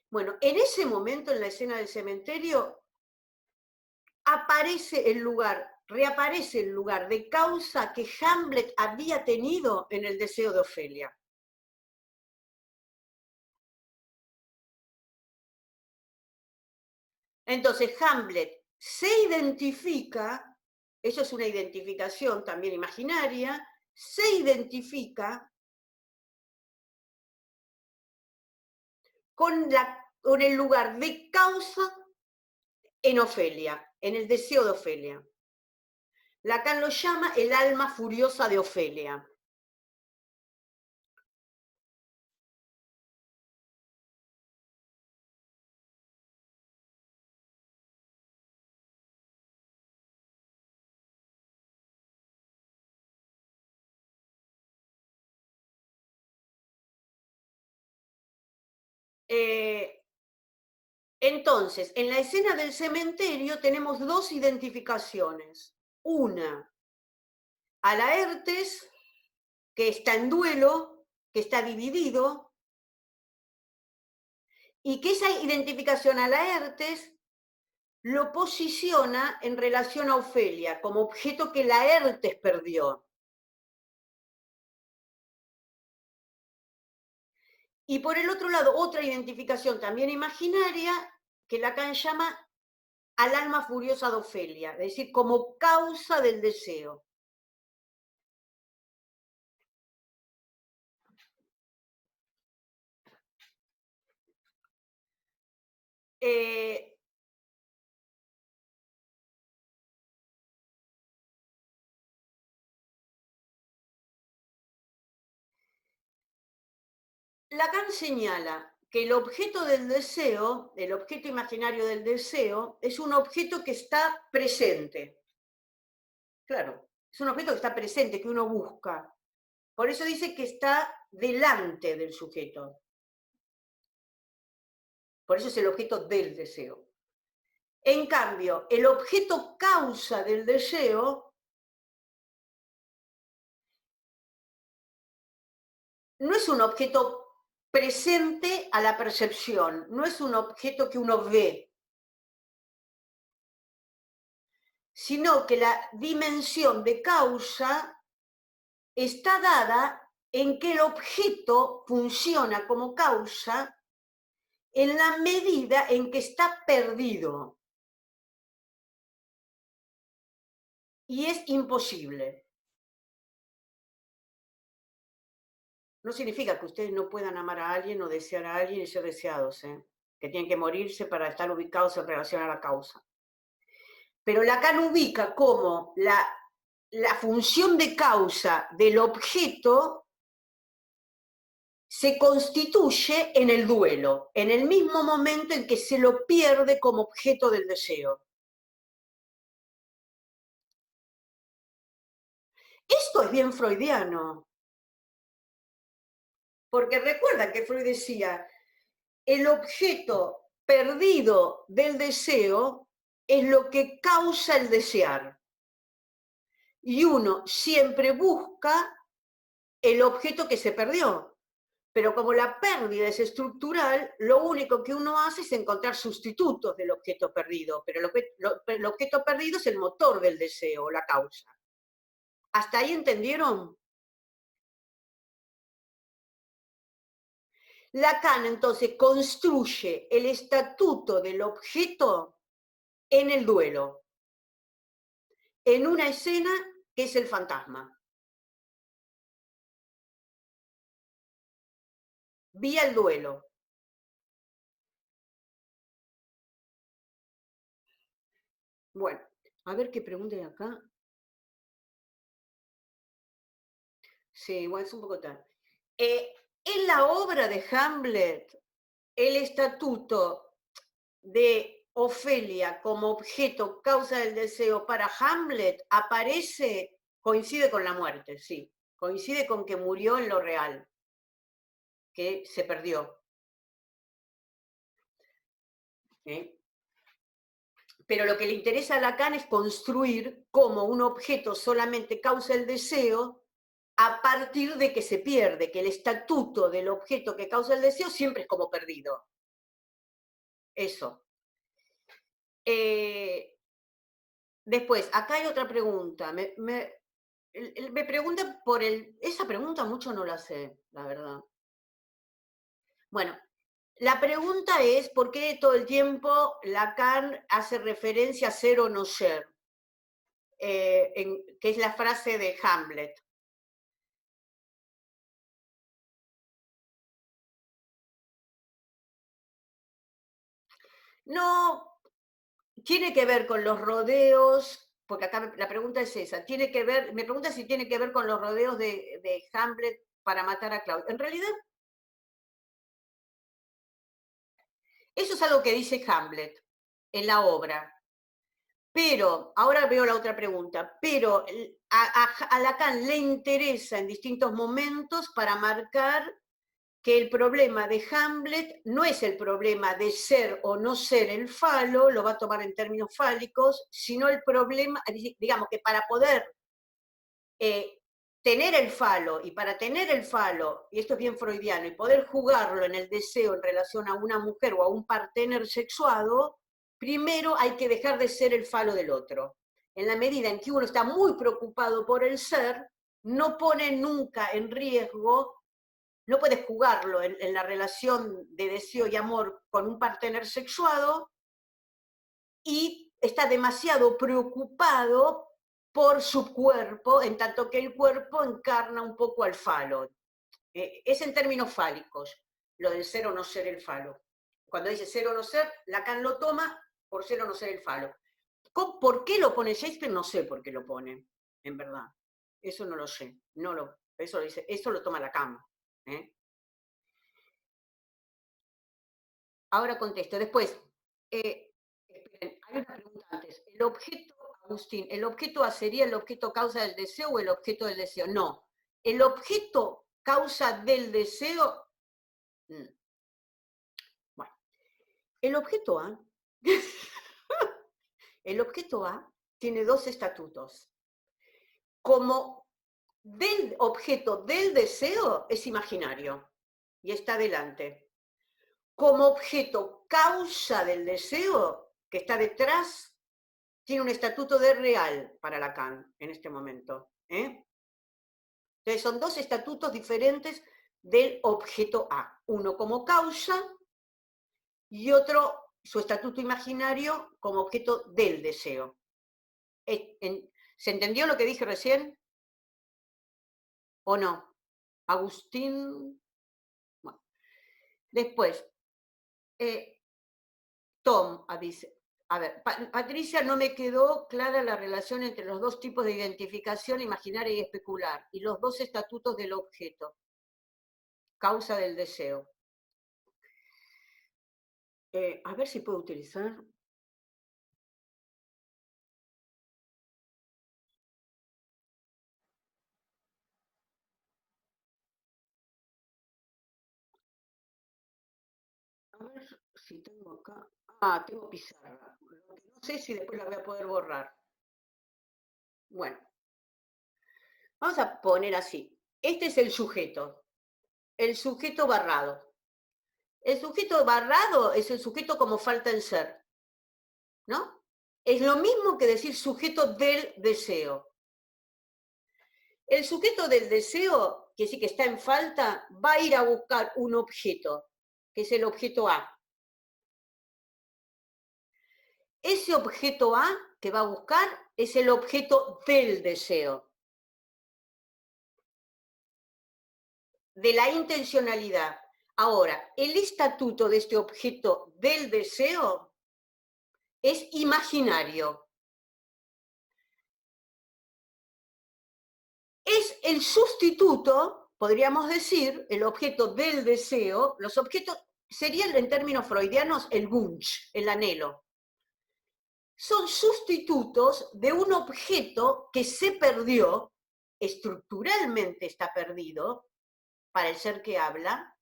Bueno, en ese momento, en la escena del cementerio, reaparece el lugar de causa que Hamlet había tenido en el deseo de Ofelia. Entonces Hamlet se identifica, eso es una identificación también imaginaria, se identifica con el lugar de causa en Ofelia, en el deseo de Ofelia. Lacan lo llama el alma furiosa de Ofelia. Entonces, en la escena del cementerio tenemos dos identificaciones. Una, a Laertes, que está en duelo, que está dividido, y que esa identificación a Laertes lo posiciona en relación a Ofelia, como objeto que Laertes perdió. Y por el otro lado, otra identificación también imaginaria, que Lacan llama al alma furiosa de Ofelia, es decir, como causa del deseo. Lacan señala que el objeto del deseo, el objeto imaginario del deseo, es un objeto que está presente. Claro, es un objeto que está presente, que uno busca. Por eso dice que está delante del sujeto. Por eso es el objeto del deseo. En cambio, el objeto causa del deseo no es un objeto presente a la percepción, no es un objeto que uno ve, sino que la dimensión de causa está dada en que el objeto funciona como causa en la medida en que está perdido. Y es imposible. No significa que ustedes no puedan amar a alguien o desear a alguien y ser deseados, que tienen que morirse para estar ubicados en relación a la causa. Pero Lacan ubica como la función de causa del objeto se constituye en el duelo, en el mismo momento en que se lo pierde como objeto del deseo. Esto es bien freudiano, porque recuerdan que Freud decía, el objeto perdido del deseo es lo que causa el desear. y uno siempre busca el objeto que se perdió. Pero como la pérdida es estructural, lo único que uno hace es encontrar sustitutos del objeto perdido, pero el objeto perdido es el motor del deseo, la causa. ¿Hasta ahí entendieron? Lacan entonces construye el estatuto del objeto en el duelo, en una escena que es el fantasma. Vía el duelo. Bueno, a ver qué pregunten acá. Sí, bueno, es un poco tarde. En la obra de Hamlet, el estatuto de Ofelia como objeto causa del deseo para Hamlet aparece, coincide con la muerte, sí, coincide con que murió en lo real, que se perdió. Pero lo que le interesa a Lacan es construir cómo un objeto solamente causa el deseo a partir de que se pierde, que el estatuto del objeto que causa el deseo siempre es como perdido. Eso. Después, acá hay otra pregunta. Me preguntan por esa pregunta mucho no la sé, la verdad. Bueno, la pregunta es por qué todo el tiempo Lacan hace referencia a ser o no ser, que es la frase de Hamlet. No, tiene que ver con los rodeos, porque acá la pregunta es esa, tiene que ver, me pregunta si tiene que ver con los rodeos de Hamlet para matar a Claudio. En realidad, eso es algo que dice Hamlet en la obra. Pero, ahora veo la otra pregunta, pero a Lacan le interesa en distintos momentos para marcar que el problema de Hamlet no es el problema de ser o no ser el falo, lo va a tomar en términos fálicos, sino el problema, digamos que para poder tener el falo, y para tener el falo, y esto es bien freudiano, y poder jugarlo en el deseo en relación a una mujer o a un partener sexuado, primero hay que dejar de ser el falo del otro. En la medida en que uno está muy preocupado por el ser, no pone nunca en riesgo, no puedes jugarlo en la relación de deseo y amor con un partener sexuado, y está demasiado preocupado por su cuerpo, en tanto que el cuerpo encarna un poco al falo. Es en términos fálicos, lo del ser o no ser el falo. Cuando dice ser o no ser, Lacan lo toma por ser o no ser el falo. ¿Por qué lo pone Shakespeare? No sé por qué lo pone, en verdad. Eso no lo sé. Eso lo toma Lacan. Ahora contesto. Después, esperen, hay una pregunta antes. El objeto, Agustín, ¿el objeto A sería el objeto causa del deseo o el objeto del deseo? No. El objeto causa del deseo. Bueno, el objeto A. El objeto A tiene dos estatutos. Como del objeto del deseo es imaginario y está delante. Como objeto causa del deseo, que está detrás, tiene un estatuto de real para Lacan en este momento. Entonces son dos estatutos diferentes del objeto A. Uno como causa y otro, su estatuto imaginario, como objeto del deseo. ¿Se entendió lo que dije recién? ¿O no? Agustín. Bueno. Después, Tom dice, a ver, Patricia, no me quedó clara la relación entre los dos tipos de identificación imaginaria y especular, y los dos estatutos del objeto, causa del deseo. A ver si puedo utilizar. A ver si tengo acá. Ah, tengo pizarra. Lo que no sé si después la voy a poder borrar. Bueno, Vamos a poner así. Este es el sujeto barrado. El sujeto barrado es el sujeto como falta en ser, ¿no? Es lo mismo que decir sujeto del deseo. El sujeto del deseo, que sí que está en falta, va a ir a buscar un objeto, que es el objeto A. Ese objeto A que va a buscar es el objeto del deseo, de la intencionalidad. Ahora, el estatuto de este objeto del deseo es imaginario. Es el sustituto, podríamos decir, el objeto del deseo. Los objetos serían en términos freudianos el Wunsch, el anhelo. Son sustitutos de un objeto que se perdió, estructuralmente está perdido, para el ser que habla,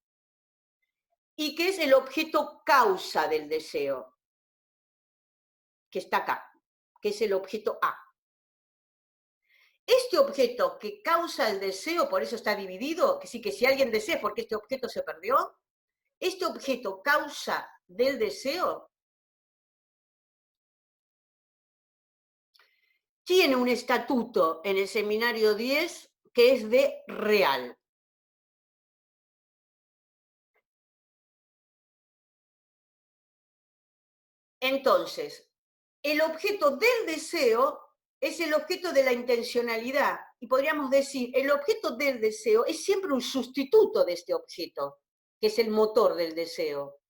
y que es el objeto causa del deseo, que está acá, que es el objeto A. Este objeto que causa el deseo, por eso está dividido, que sí que si alguien desea porque este objeto se perdió, este objeto causa del deseo tiene un estatuto en el seminario 10 que es de real. Entonces, el objeto del deseo es el objeto de la intencionalidad. Y podríamos decir, el objeto del deseo es siempre un sustituto de este objeto, que es el motor del deseo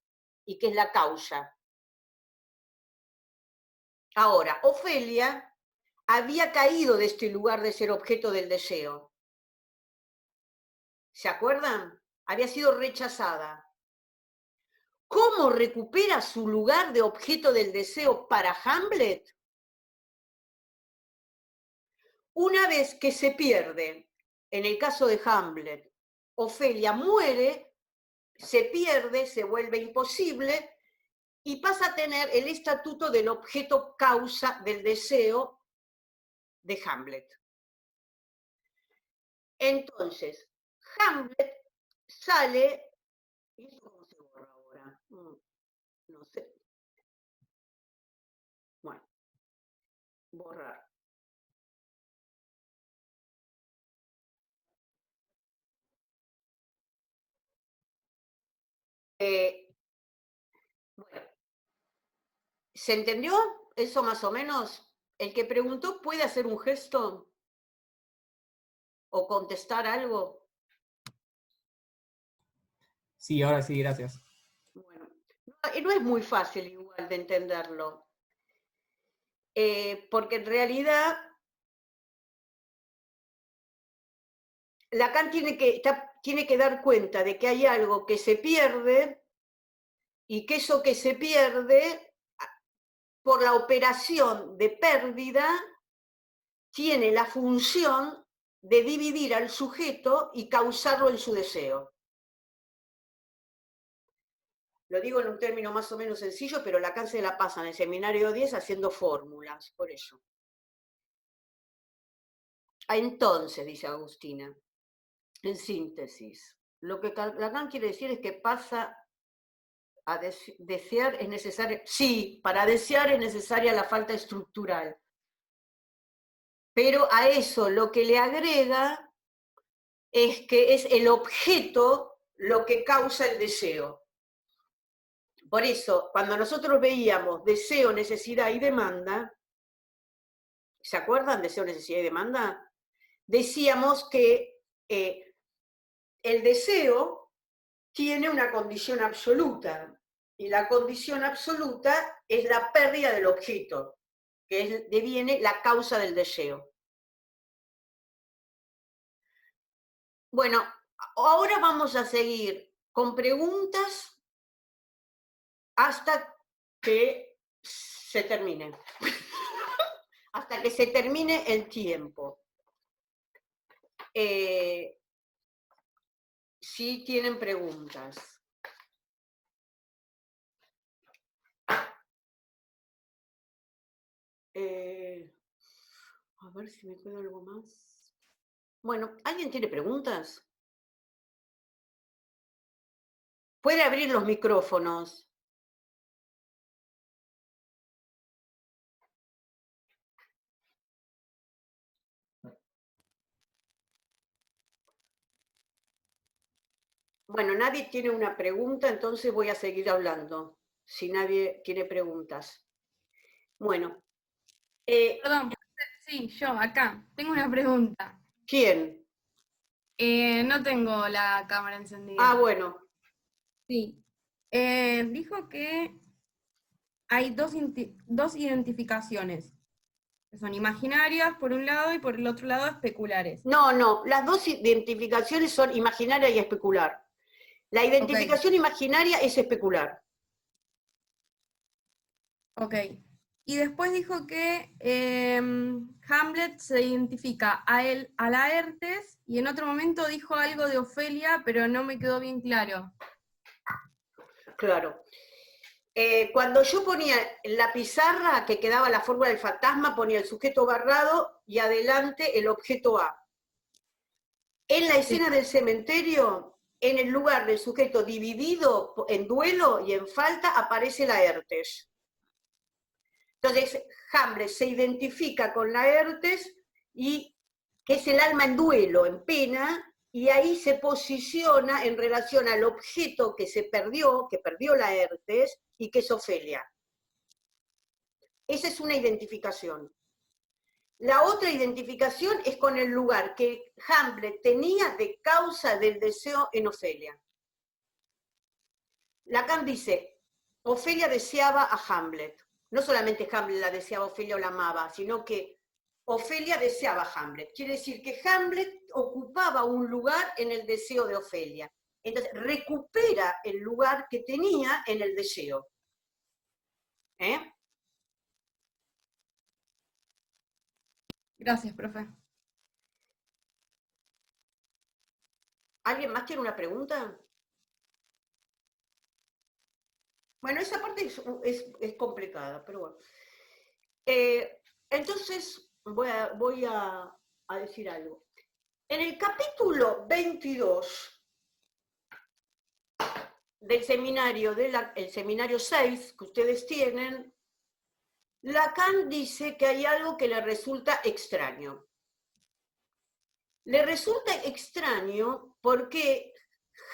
y que es la causa. Ahora, Ofelia había caído de este lugar de ser objeto del deseo. ¿Se acuerdan? Había sido rechazada. ¿Cómo recupera su lugar de objeto del deseo para Hamlet? Una vez que se pierde, en el caso de Hamlet, Ofelia muere, se pierde, se vuelve imposible y pasa a tener el estatuto del objeto causa del deseo de Hamlet. Entonces, Hamlet sale, ¿y esto cómo se borra ahora? No sé. Bueno, borrar. Bueno, ¿se entendió eso más o menos? El que preguntó puede hacer un gesto o contestar algo. Sí, ahora sí, gracias. Bueno, no es muy fácil igual de entenderlo, porque en realidad Lacan tiene que dar cuenta de que hay algo que se pierde y que eso que se pierde, por la operación de pérdida, tiene la función de dividir al sujeto y causarlo en su deseo. Lo digo en un término más o menos sencillo, pero Lacan se la pasa en el seminario 10 haciendo fórmulas, por eso. Entonces, dice Agustina, en síntesis, lo que Lacan quiere decir es que pasa a desear es necesario, sí, para desear es necesaria la falta estructural, pero a eso lo que le agrega es que es el objeto lo que causa el deseo. Por eso, cuando nosotros veíamos deseo, necesidad y demanda, ¿se acuerdan? Deseo, necesidad y demanda. Decíamos que el deseo tiene una condición absoluta, y la condición absoluta es la pérdida del objeto, que deviene la causa del deseo. Bueno, ahora vamos a seguir con preguntas hasta que se termine. Hasta que se termine el tiempo. Si tienen preguntas. A ver si me queda algo más. Bueno, ¿alguien tiene preguntas? Puede abrir los micrófonos. Bueno, nadie tiene una pregunta, entonces voy a seguir hablando, si nadie tiene preguntas. Bueno. Perdón, sí, yo acá. Tengo una pregunta. ¿Quién? No tengo la cámara encendida. Ah, bueno. Sí. Dijo que hay dos identificaciones, que son imaginarias por un lado y por el otro lado especulares. No, las dos identificaciones son imaginaria y especular. La identificación imaginaria es especular. Ok. Y después dijo que Hamlet se identifica a él, a Laertes, y en otro momento dijo algo de Ofelia, pero no me quedó bien claro. Claro. Cuando yo ponía en la pizarra que quedaba la fórmula del fantasma, ponía el sujeto barrado y adelante el objeto A. En la escena del cementerio, en el lugar del sujeto dividido en duelo y en falta, aparece Laertes. Entonces, Hamlet se identifica con Laertes, y que es el alma en duelo, en pena, y ahí se posiciona en relación al objeto que perdió Laertes, y que es Ofelia. Esa es una identificación. La otra identificación es con el lugar que Hamlet tenía de causa del deseo en Ofelia. Lacan dice, Ofelia deseaba a Hamlet. No solamente Hamlet la deseaba, Ofelia o la amaba, sino que Ofelia deseaba a Hamlet. Quiere decir que Hamlet ocupaba un lugar en el deseo de Ofelia. Entonces, recupera el lugar que tenía en el deseo. Gracias, profe. ¿Alguien más tiene una pregunta? Bueno, esa parte es complicada, pero bueno. Entonces, voy a decir algo. En el capítulo 22 del seminario, el seminario 6 que ustedes tienen, Lacan dice que hay algo que le resulta extraño. Le resulta extraño porque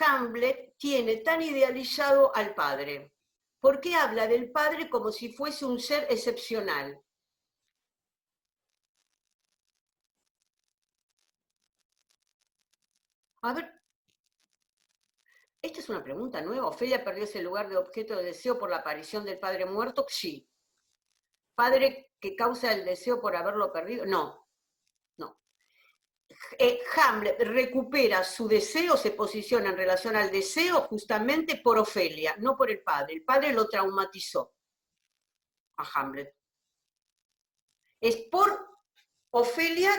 Hamlet tiene tan idealizado al padre. Porque habla del padre como si fuese un ser excepcional. A ver, esta es una pregunta nueva. ¿Ofelia perdió ese lugar de objeto de deseo por la aparición del padre muerto? Sí. ¿Padre que causa el deseo por haberlo perdido? No. Hamlet recupera su deseo, se posiciona en relación al deseo justamente por Ofelia, no por el padre. El padre lo traumatizó a Hamlet. Es por Ofelia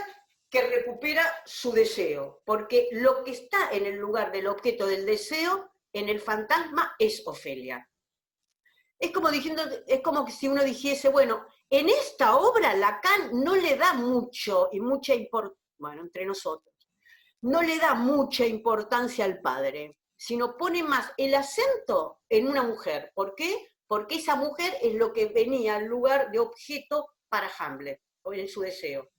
que recupera su deseo, porque lo que está en el lugar del objeto del deseo, en el fantasma, es Ofelia. Es como que si uno dijese, bueno, en esta obra Lacan no le da mucho y mucha importancia, bueno, entre nosotros, no le da mucha importancia al padre, sino pone más el acento en una mujer. ¿Por qué? Porque esa mujer es lo que venía al lugar de objeto para Hamlet, o en su deseo.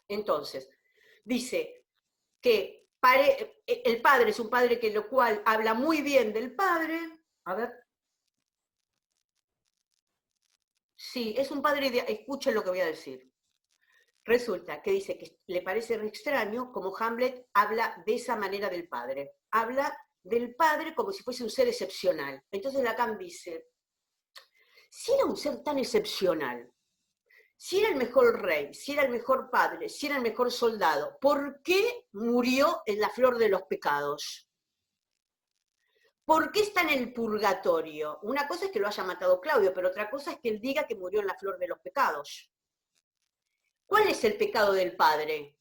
Entonces, dice que el padre es un padre que lo cual habla muy bien del padre. A ver. Sí, es un padre, escuchen lo que voy a decir. Resulta que dice que le parece extraño como Hamlet habla de esa manera del padre. Habla del padre como si fuese un ser excepcional. Entonces Lacan dice, si era un ser tan excepcional, si era el mejor rey, si era el mejor padre, si era el mejor soldado, ¿por qué murió en la flor de los pecados? ¿Por qué está en el purgatorio? Una cosa es que lo haya matado Claudio, pero otra cosa es que él diga que murió en la flor de los pecados. ¿Cuál es el pecado del padre?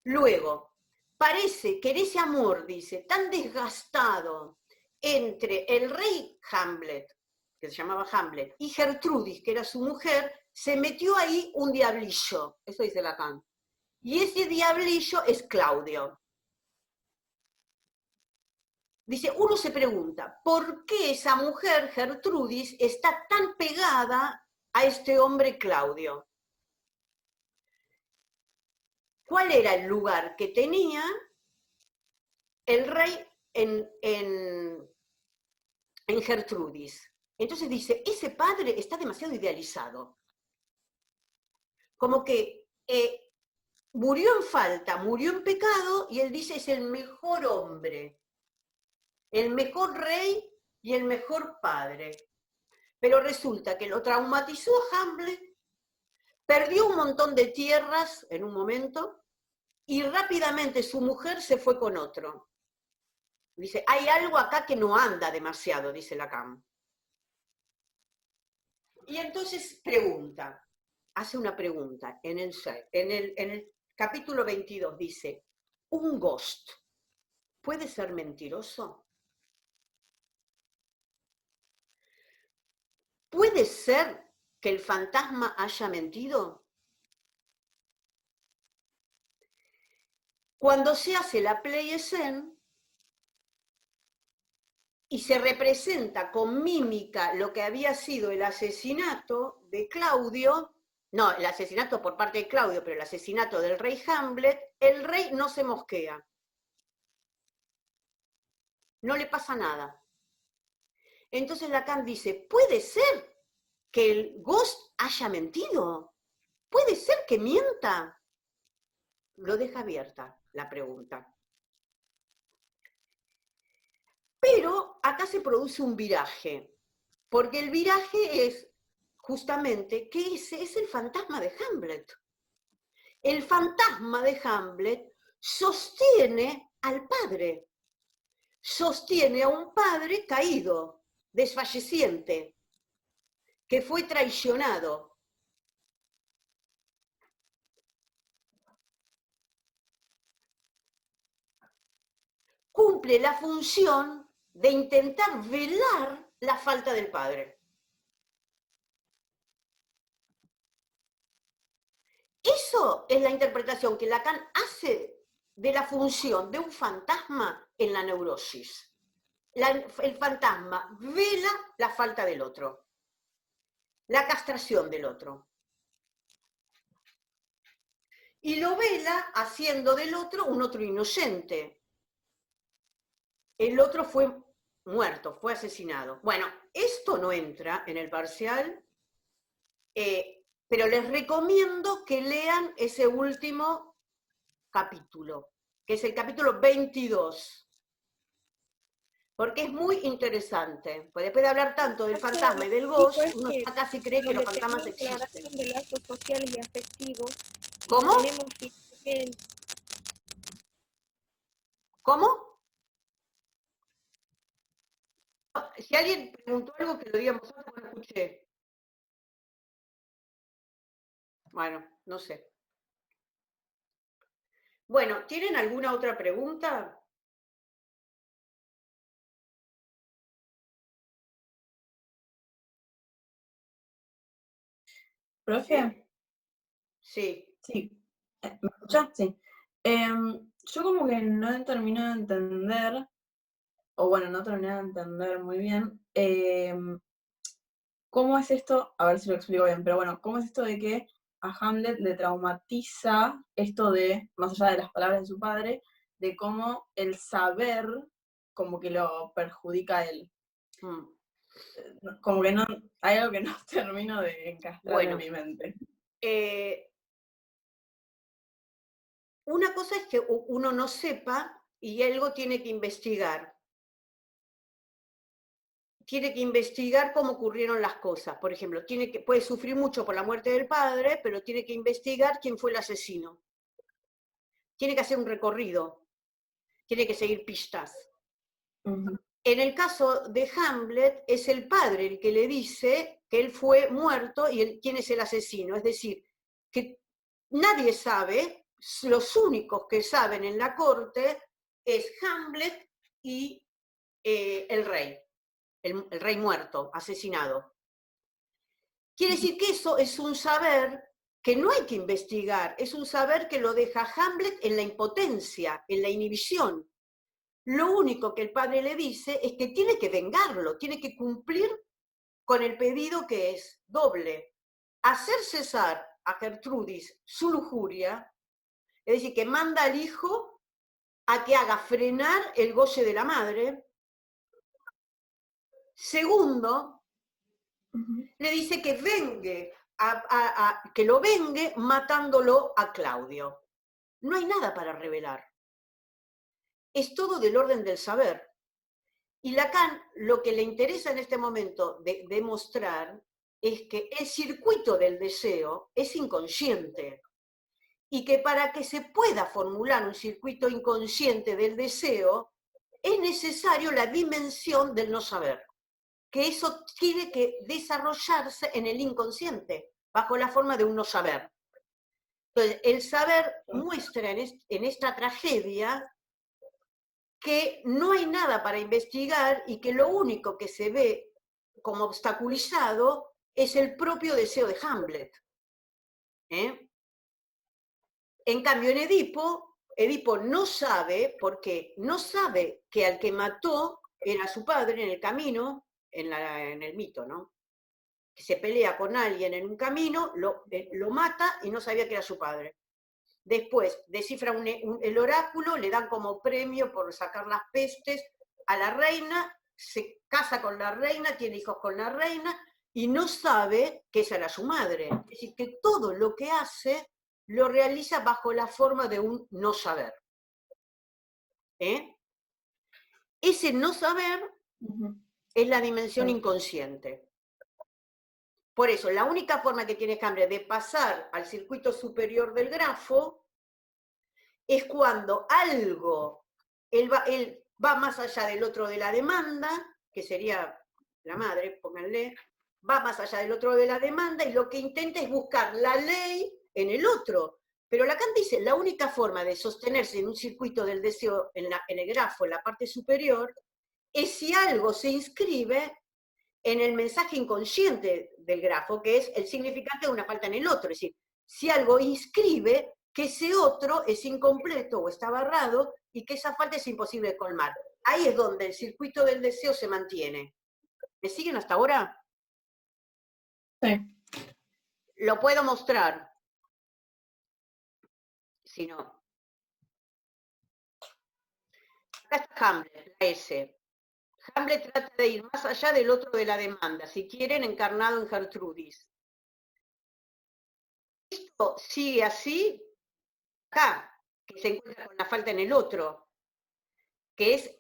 Luego, parece que en ese amor, dice, tan desgastado entre el rey Hamlet, que se llamaba Hamlet, y Gertrudis, que era su mujer, se metió ahí un diablillo, eso dice Lacan. Y ese diablillo es Claudio. Dice, uno se pregunta, ¿por qué esa mujer, Gertrudis, está tan pegada a este hombre Claudio? ¿Cuál era el lugar que tenía el rey en Gertrudis? Entonces dice, ese padre está demasiado idealizado. Como que murió en falta, murió en pecado, y él dice, es el mejor hombre, el mejor rey y el mejor padre. Pero resulta que lo traumatizó a Hamlet, perdió un montón de tierras en un momento, y rápidamente su mujer se fue con otro. Dice, hay algo acá que no anda demasiado, dice Lacan. Y entonces pregunta, hace una pregunta en el capítulo 22, dice, ¿un ghost puede ser mentiroso? ¿Puede ser que el fantasma haya mentido? Cuando se hace la Play-Scène y se representa con mímica lo que había sido el asesinato de Claudio, no, el asesinato por parte de Claudio, pero el asesinato del rey Hamlet, el rey no se mosquea. No le pasa nada. Entonces Lacan dice, ¿puede ser que el ghost haya mentido? ¿Puede ser que mienta? Lo deja abierta la pregunta. Pero acá se produce un viraje, porque el viraje es justamente que ese es el fantasma de Hamlet. El fantasma de Hamlet sostiene al padre, sostiene a un padre caído, desfalleciente, que fue traicionado. Cumple la función de intentar velar la falta del padre. Eso es la interpretación que Lacan hace de la función de un fantasma en la neurosis. El fantasma vela la falta del otro, la castración del otro. Y lo vela haciendo del otro un otro inocente. El otro fue muerto, fue asesinado. Bueno, esto no entra en el parcial, pero les recomiendo que lean ese último capítulo, que es el capítulo 22, porque es muy interesante. Pues después de hablar tanto del fantasma y del ghost, uno ya casi cree que los fantasmas existen. De lazos sociales y afectivos. ¿Cómo? ¿Cómo? Si alguien preguntó algo, que lo digamos nosotros, no escuché. Bueno, no sé. Bueno, ¿tienen alguna otra pregunta? ¿Profe? Sí. Sí. ¿Me escuchás? Sí. Yo como que no termino de entender, o bueno, no terminé de entender muy bien, cómo es esto, a ver si lo explico bien, pero bueno, cómo es esto de que a Hamlet le traumatiza esto de, más allá de las palabras de su padre, de cómo el saber como que lo perjudica a él. Como que no, hay algo que no termino de encastrar en mi mente. Una cosa es que uno no sepa y algo tiene que investigar. Tiene que investigar cómo ocurrieron las cosas. Por ejemplo, puede sufrir mucho por la muerte del padre, pero tiene que investigar quién fue el asesino. Tiene que hacer un recorrido. Tiene que seguir pistas. En el caso de Hamlet, es el padre el que le dice que él fue muerto y quién es el asesino. Es decir, que nadie sabe, los únicos que saben en la corte es Hamlet y el rey. El rey muerto, asesinado. Quiere decir que eso es un saber que no hay que investigar, es un saber que lo deja Hamlet en la impotencia, en la inhibición. Lo único que el padre le dice es que tiene que vengarlo, tiene que cumplir con el pedido que es doble: hacer cesar a Gertrudis su lujuria, es decir, que manda al hijo a que haga frenar el goce de la madre. Segundo, le dice que vengue, que lo vengue matándolo a Claudio. No hay nada para revelar. Es todo del orden del saber. Y Lacan lo que le interesa en este momento de demostrar es que el circuito del deseo es inconsciente y que para que se pueda formular un circuito inconsciente del deseo es necesario la dimensión del no saber, que eso tiene que desarrollarse en el inconsciente, bajo la forma de un no saber. Entonces, el saber muestra en esta tragedia que no hay nada para investigar y que lo único que se ve como obstaculizado es el propio deseo de Hamlet. En cambio, en Edipo no sabe, porque no sabe que al que mató era su padre en el camino, en el mito, ¿no? Que se pelea con alguien en un camino, lo mata y no sabía que era su padre. Después descifra el oráculo, le dan como premio por sacar las pestes a la reina, se casa con la reina, tiene hijos con la reina, y no sabe que esa era su madre. Es decir, que todo lo que hace lo realiza bajo la forma de un no saber. Ese no saber es la dimensión inconsciente. Por eso, la única forma que tiene Hamlet de pasar al circuito superior del grafo es cuando algo, él va más allá del otro de la demanda, que sería la madre, pónganle, va más allá del otro de la demanda y lo que intenta es buscar la ley en el otro. Pero Lacan dice, la única forma de sostenerse en un circuito del deseo, en el grafo, en la parte superior, es si algo se inscribe en el mensaje inconsciente del grafo, que es el significante de una falta en el otro. Es decir, si algo inscribe que ese otro es incompleto o está barrado y que esa falta es imposible de colmar. Ahí es donde el circuito del deseo se mantiene. ¿Me siguen hasta ahora? Sí. Lo puedo mostrar. Si no. Acá está Hamlet, la S. Hamlet trata de ir más allá del otro de la demanda, si quieren, encarnado en Gertrudis. Esto sigue así, acá, que se encuentra con la falta en el otro, que es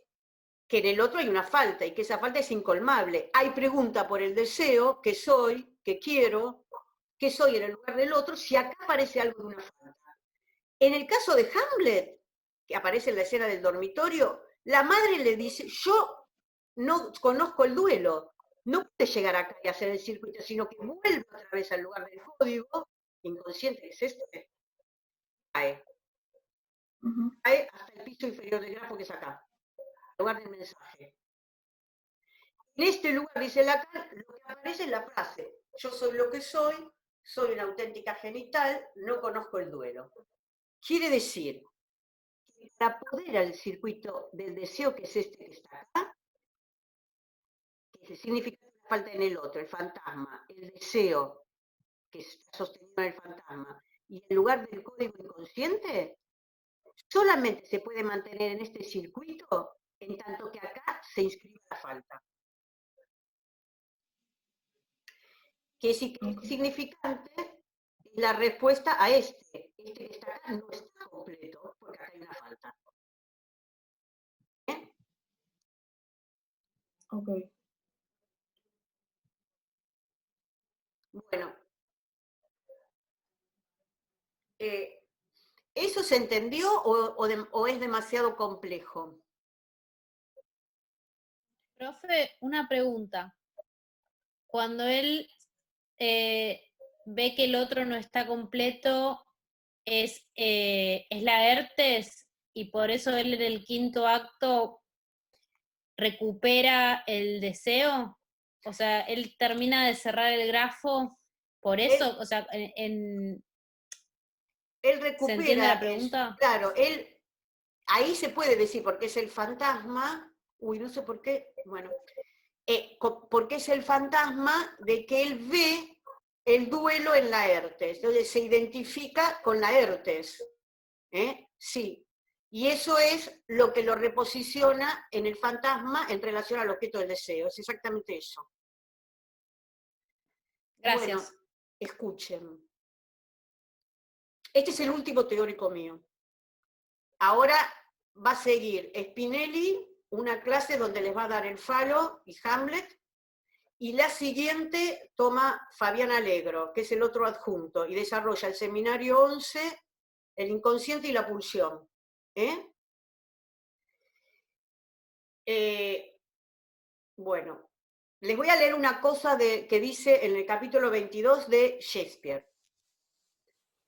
que en el otro hay una falta y que esa falta es incolmable. Hay pregunta por el deseo, que soy, que quiero, que soy en el lugar del otro, si acá aparece algo de una falta. En el caso de Hamlet, que aparece en la escena del dormitorio, la madre le dice, yo no conozco el duelo, no puede llegar acá y hacer el circuito, sino que vuelve otra vez al lugar del código, inconsciente que es este, cae. Cae hasta el piso inferior del grafo que es acá, al lugar del mensaje. En este lugar, dice Lacan, lo que aparece es la frase, yo soy lo que soy una auténtica genital, no conozco el duelo. Quiere decir, que para poder al circuito del deseo, que es este que está acá, que significa la falta en el otro, el fantasma, el deseo que está sostenido en el fantasma, y en lugar del código inconsciente, solamente se puede mantener en este circuito en tanto que acá se inscribe la falta. Que es significante es la respuesta a este que está acá no está completo, porque acá hay una falta. Ok. Bueno, ¿eso se entendió o es demasiado complejo? Profe, una pregunta. Cuando él ve que el otro no está completo, es Laertes, y por eso él en el quinto acto recupera el deseo. O sea, él termina de cerrar el grafo Por eso, o sea, Él ¿se recupera. entiende la pregunta? Claro, ahí se puede decir, porque es el fantasma, no sé por qué, bueno, porque es el fantasma de que él ve el duelo en Laertes, entonces se identifica con Laertes, sí, y eso es lo que lo reposiciona en el fantasma en relación al objeto del deseo, es exactamente eso. Gracias. Bueno, escuchen. Este es el último teórico mío. Ahora va a seguir Spinelli, una clase donde les va a dar el Falo y Hamlet, y la siguiente toma Fabián Alegro, que es el otro adjunto, y desarrolla el seminario 11, el inconsciente y la pulsión. Bueno, les voy a leer una cosa que dice en el capítulo 22 de Shakespeare,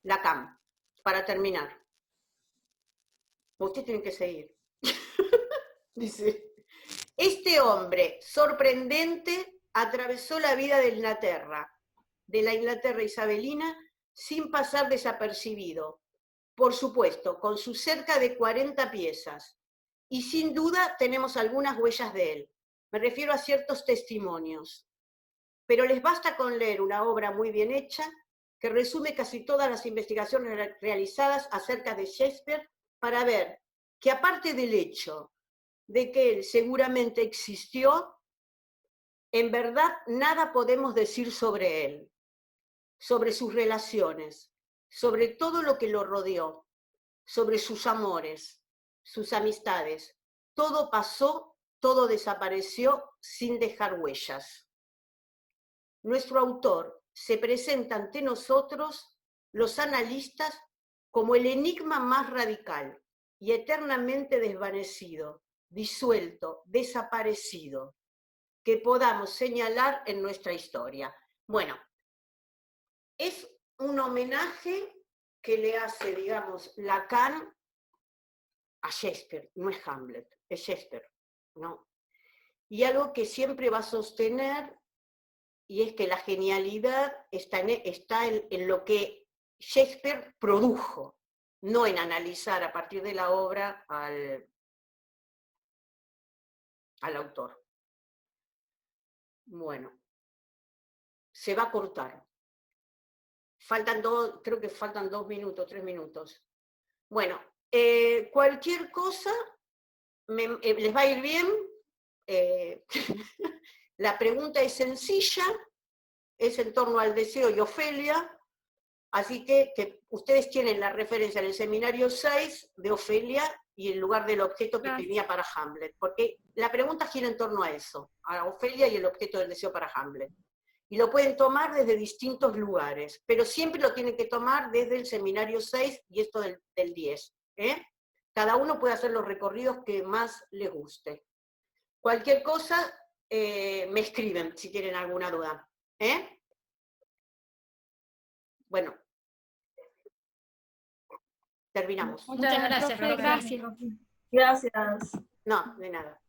Lacan, para terminar. Ustedes tienen que seguir. Dice, este hombre sorprendente atravesó la vida de la Inglaterra isabelina, sin pasar desapercibido, por supuesto, con sus cerca de 40 piezas, y sin duda tenemos algunas huellas de él. Me refiero a ciertos testimonios. Pero les basta con leer una obra muy bien hecha, que resume casi todas las investigaciones realizadas acerca de Shakespeare, para ver que aparte del hecho de que él seguramente existió, en verdad nada podemos decir sobre él, sobre sus relaciones, sobre todo lo que lo rodeó, sobre sus amores, sus amistades. Todo pasó, todo desapareció sin dejar huellas. Nuestro autor se presenta ante nosotros, los analistas, como el enigma más radical y eternamente desvanecido, disuelto, desaparecido, que podamos señalar en nuestra historia. Bueno, es un homenaje que le hace, digamos, Lacan a Shakespeare, no es Hamlet, es Shakespeare, ¿no? Y algo que siempre va a sostener, y es que la genialidad está en lo que Shakespeare produjo, no en analizar a partir de la obra al autor. Bueno, se va a cortar. Creo que faltan 2 minutos, 3 minutos. Bueno, cualquier cosa les va a ir bien. La pregunta es sencilla, es en torno al deseo y Ofelia, así que ustedes tienen la referencia en el seminario 6 de Ofelia y en lugar del objeto que tenía para Hamlet, porque la pregunta gira en torno a eso, a Ofelia y el objeto del deseo para Hamlet. Y lo pueden tomar desde distintos lugares, pero siempre lo tienen que tomar desde el seminario 6 y esto del 10. Cada uno puede hacer los recorridos que más les guste. Cualquier cosa, me escriben si tienen alguna duda. Bueno, terminamos. Muchas gracias, profe. Gracias. No, de nada.